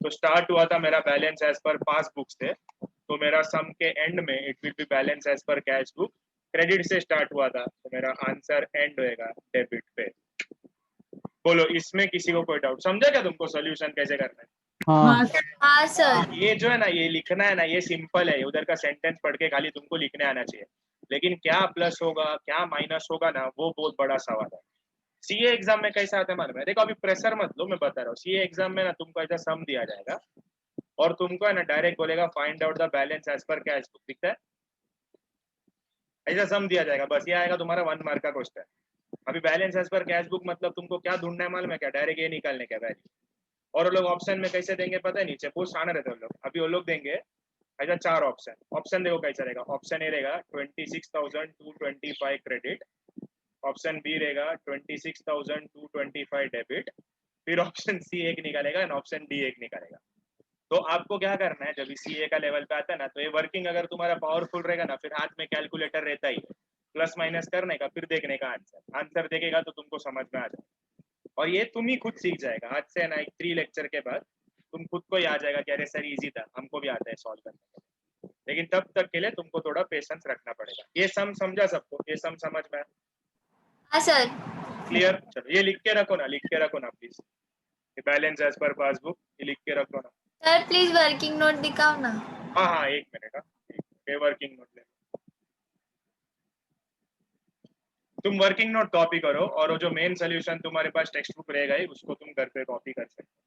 तो स्टार्ट हुआ था मेरा बैलेंस एज पर पासबुक से, तो मेरा सम के एंड में it will be balance as per cash book. Credit से स्टार्ट हुआ था तो मेरा आंसर एंड होएगा डेबिट पे। बोलो इसमें किसी को कोई डाउट, समझा क्या तुमको सोल्यूशन कैसे करना है? हाँ हाँ सर। ये जो है ना ये लिखना है ना ये सिंपल है, उधर का सेंटेंस पढ़ के खाली तुमको लिखने आना चाहिए, लेकिन क्या प्लस होगा क्या माइनस होगा ना वो बहुत बड़ा सवाल है। सीए एग्जाम में कैसा आता है मालूम है, देखो अभी प्रेशर मत लो, मैं बता रहा हूँ। सीए एग्जाम में ना तुमको ऐसा सम दिया जाएगा और तुमको है ना डायरेक्ट बोलेगा find out the balance as per cash book, दिखता है ऐसा सम दिया जाएगा, बस ये आएगा तुम्हारा 1 मार्क का क्वेश्चन। अभी balance as per cash book मतलब तुमको क्या ढूंढना है मालूम है क्या, डायरेक्ट ये निकालने का वैल्यू। और वो लोग ऑप्शन में कैसे देंगे पता है, नीचे पोस्ट आना रहता है लोग, अभी वो लोग देंगे ऐसा 4 ऑप्शन। ऑप्शन देखो कैसा रहेगा, ऑप्शन ए रहेगा 26,225 क्रेडिट, ऑप्शन बी रहेगा 26,225 डेबिट, फिर ऑप्शन सी एक निकालेगा और ऑप्शन डी एक निकालेगा। तो आपको क्या करना है, जब सीए का लेवल पे आता है ना तो ये वर्किंग अगर तुम्हारा पावरफुल रहेगा ना, फिर हाथ में कैलकुलेटर रहता ही है, प्लस माइनस करने का फिर देखने का आंसर, आंसर देखेगा तो तुमको समझ में आ जाएगा। और ये तुम ही खुद सीख जाएगा आज से ना, एक 3 लेक्चर के बाद तुम खुद को ही आ जाएगा कि अरे सर इजी था, हमको भी आता है सॉल्व करने के लिए। लेकिन तब तक के लिए तुमको थोड़ा पेशेंस रखना पड़ेगा। ये सम समझा सबको, ये सम समझ में हाँ सर। क्लियर? चलो ये लिख के रखो ना, लिख के रखो ना please, balance as per passbook ये लिख के रखो ना। सर प्लीज वर्किंग नोट दिखाओ ना। हाँ हाँ 1 मिनट का वर्किंग नोट ले, तुम वर्किंग नोट कॉपी करो और वो जो मेन सोल्यूशन तुम्हारे पास टेक्स्ट बुक रहेगा ही उसको तुम घर पे कॉपी कर सकते हो।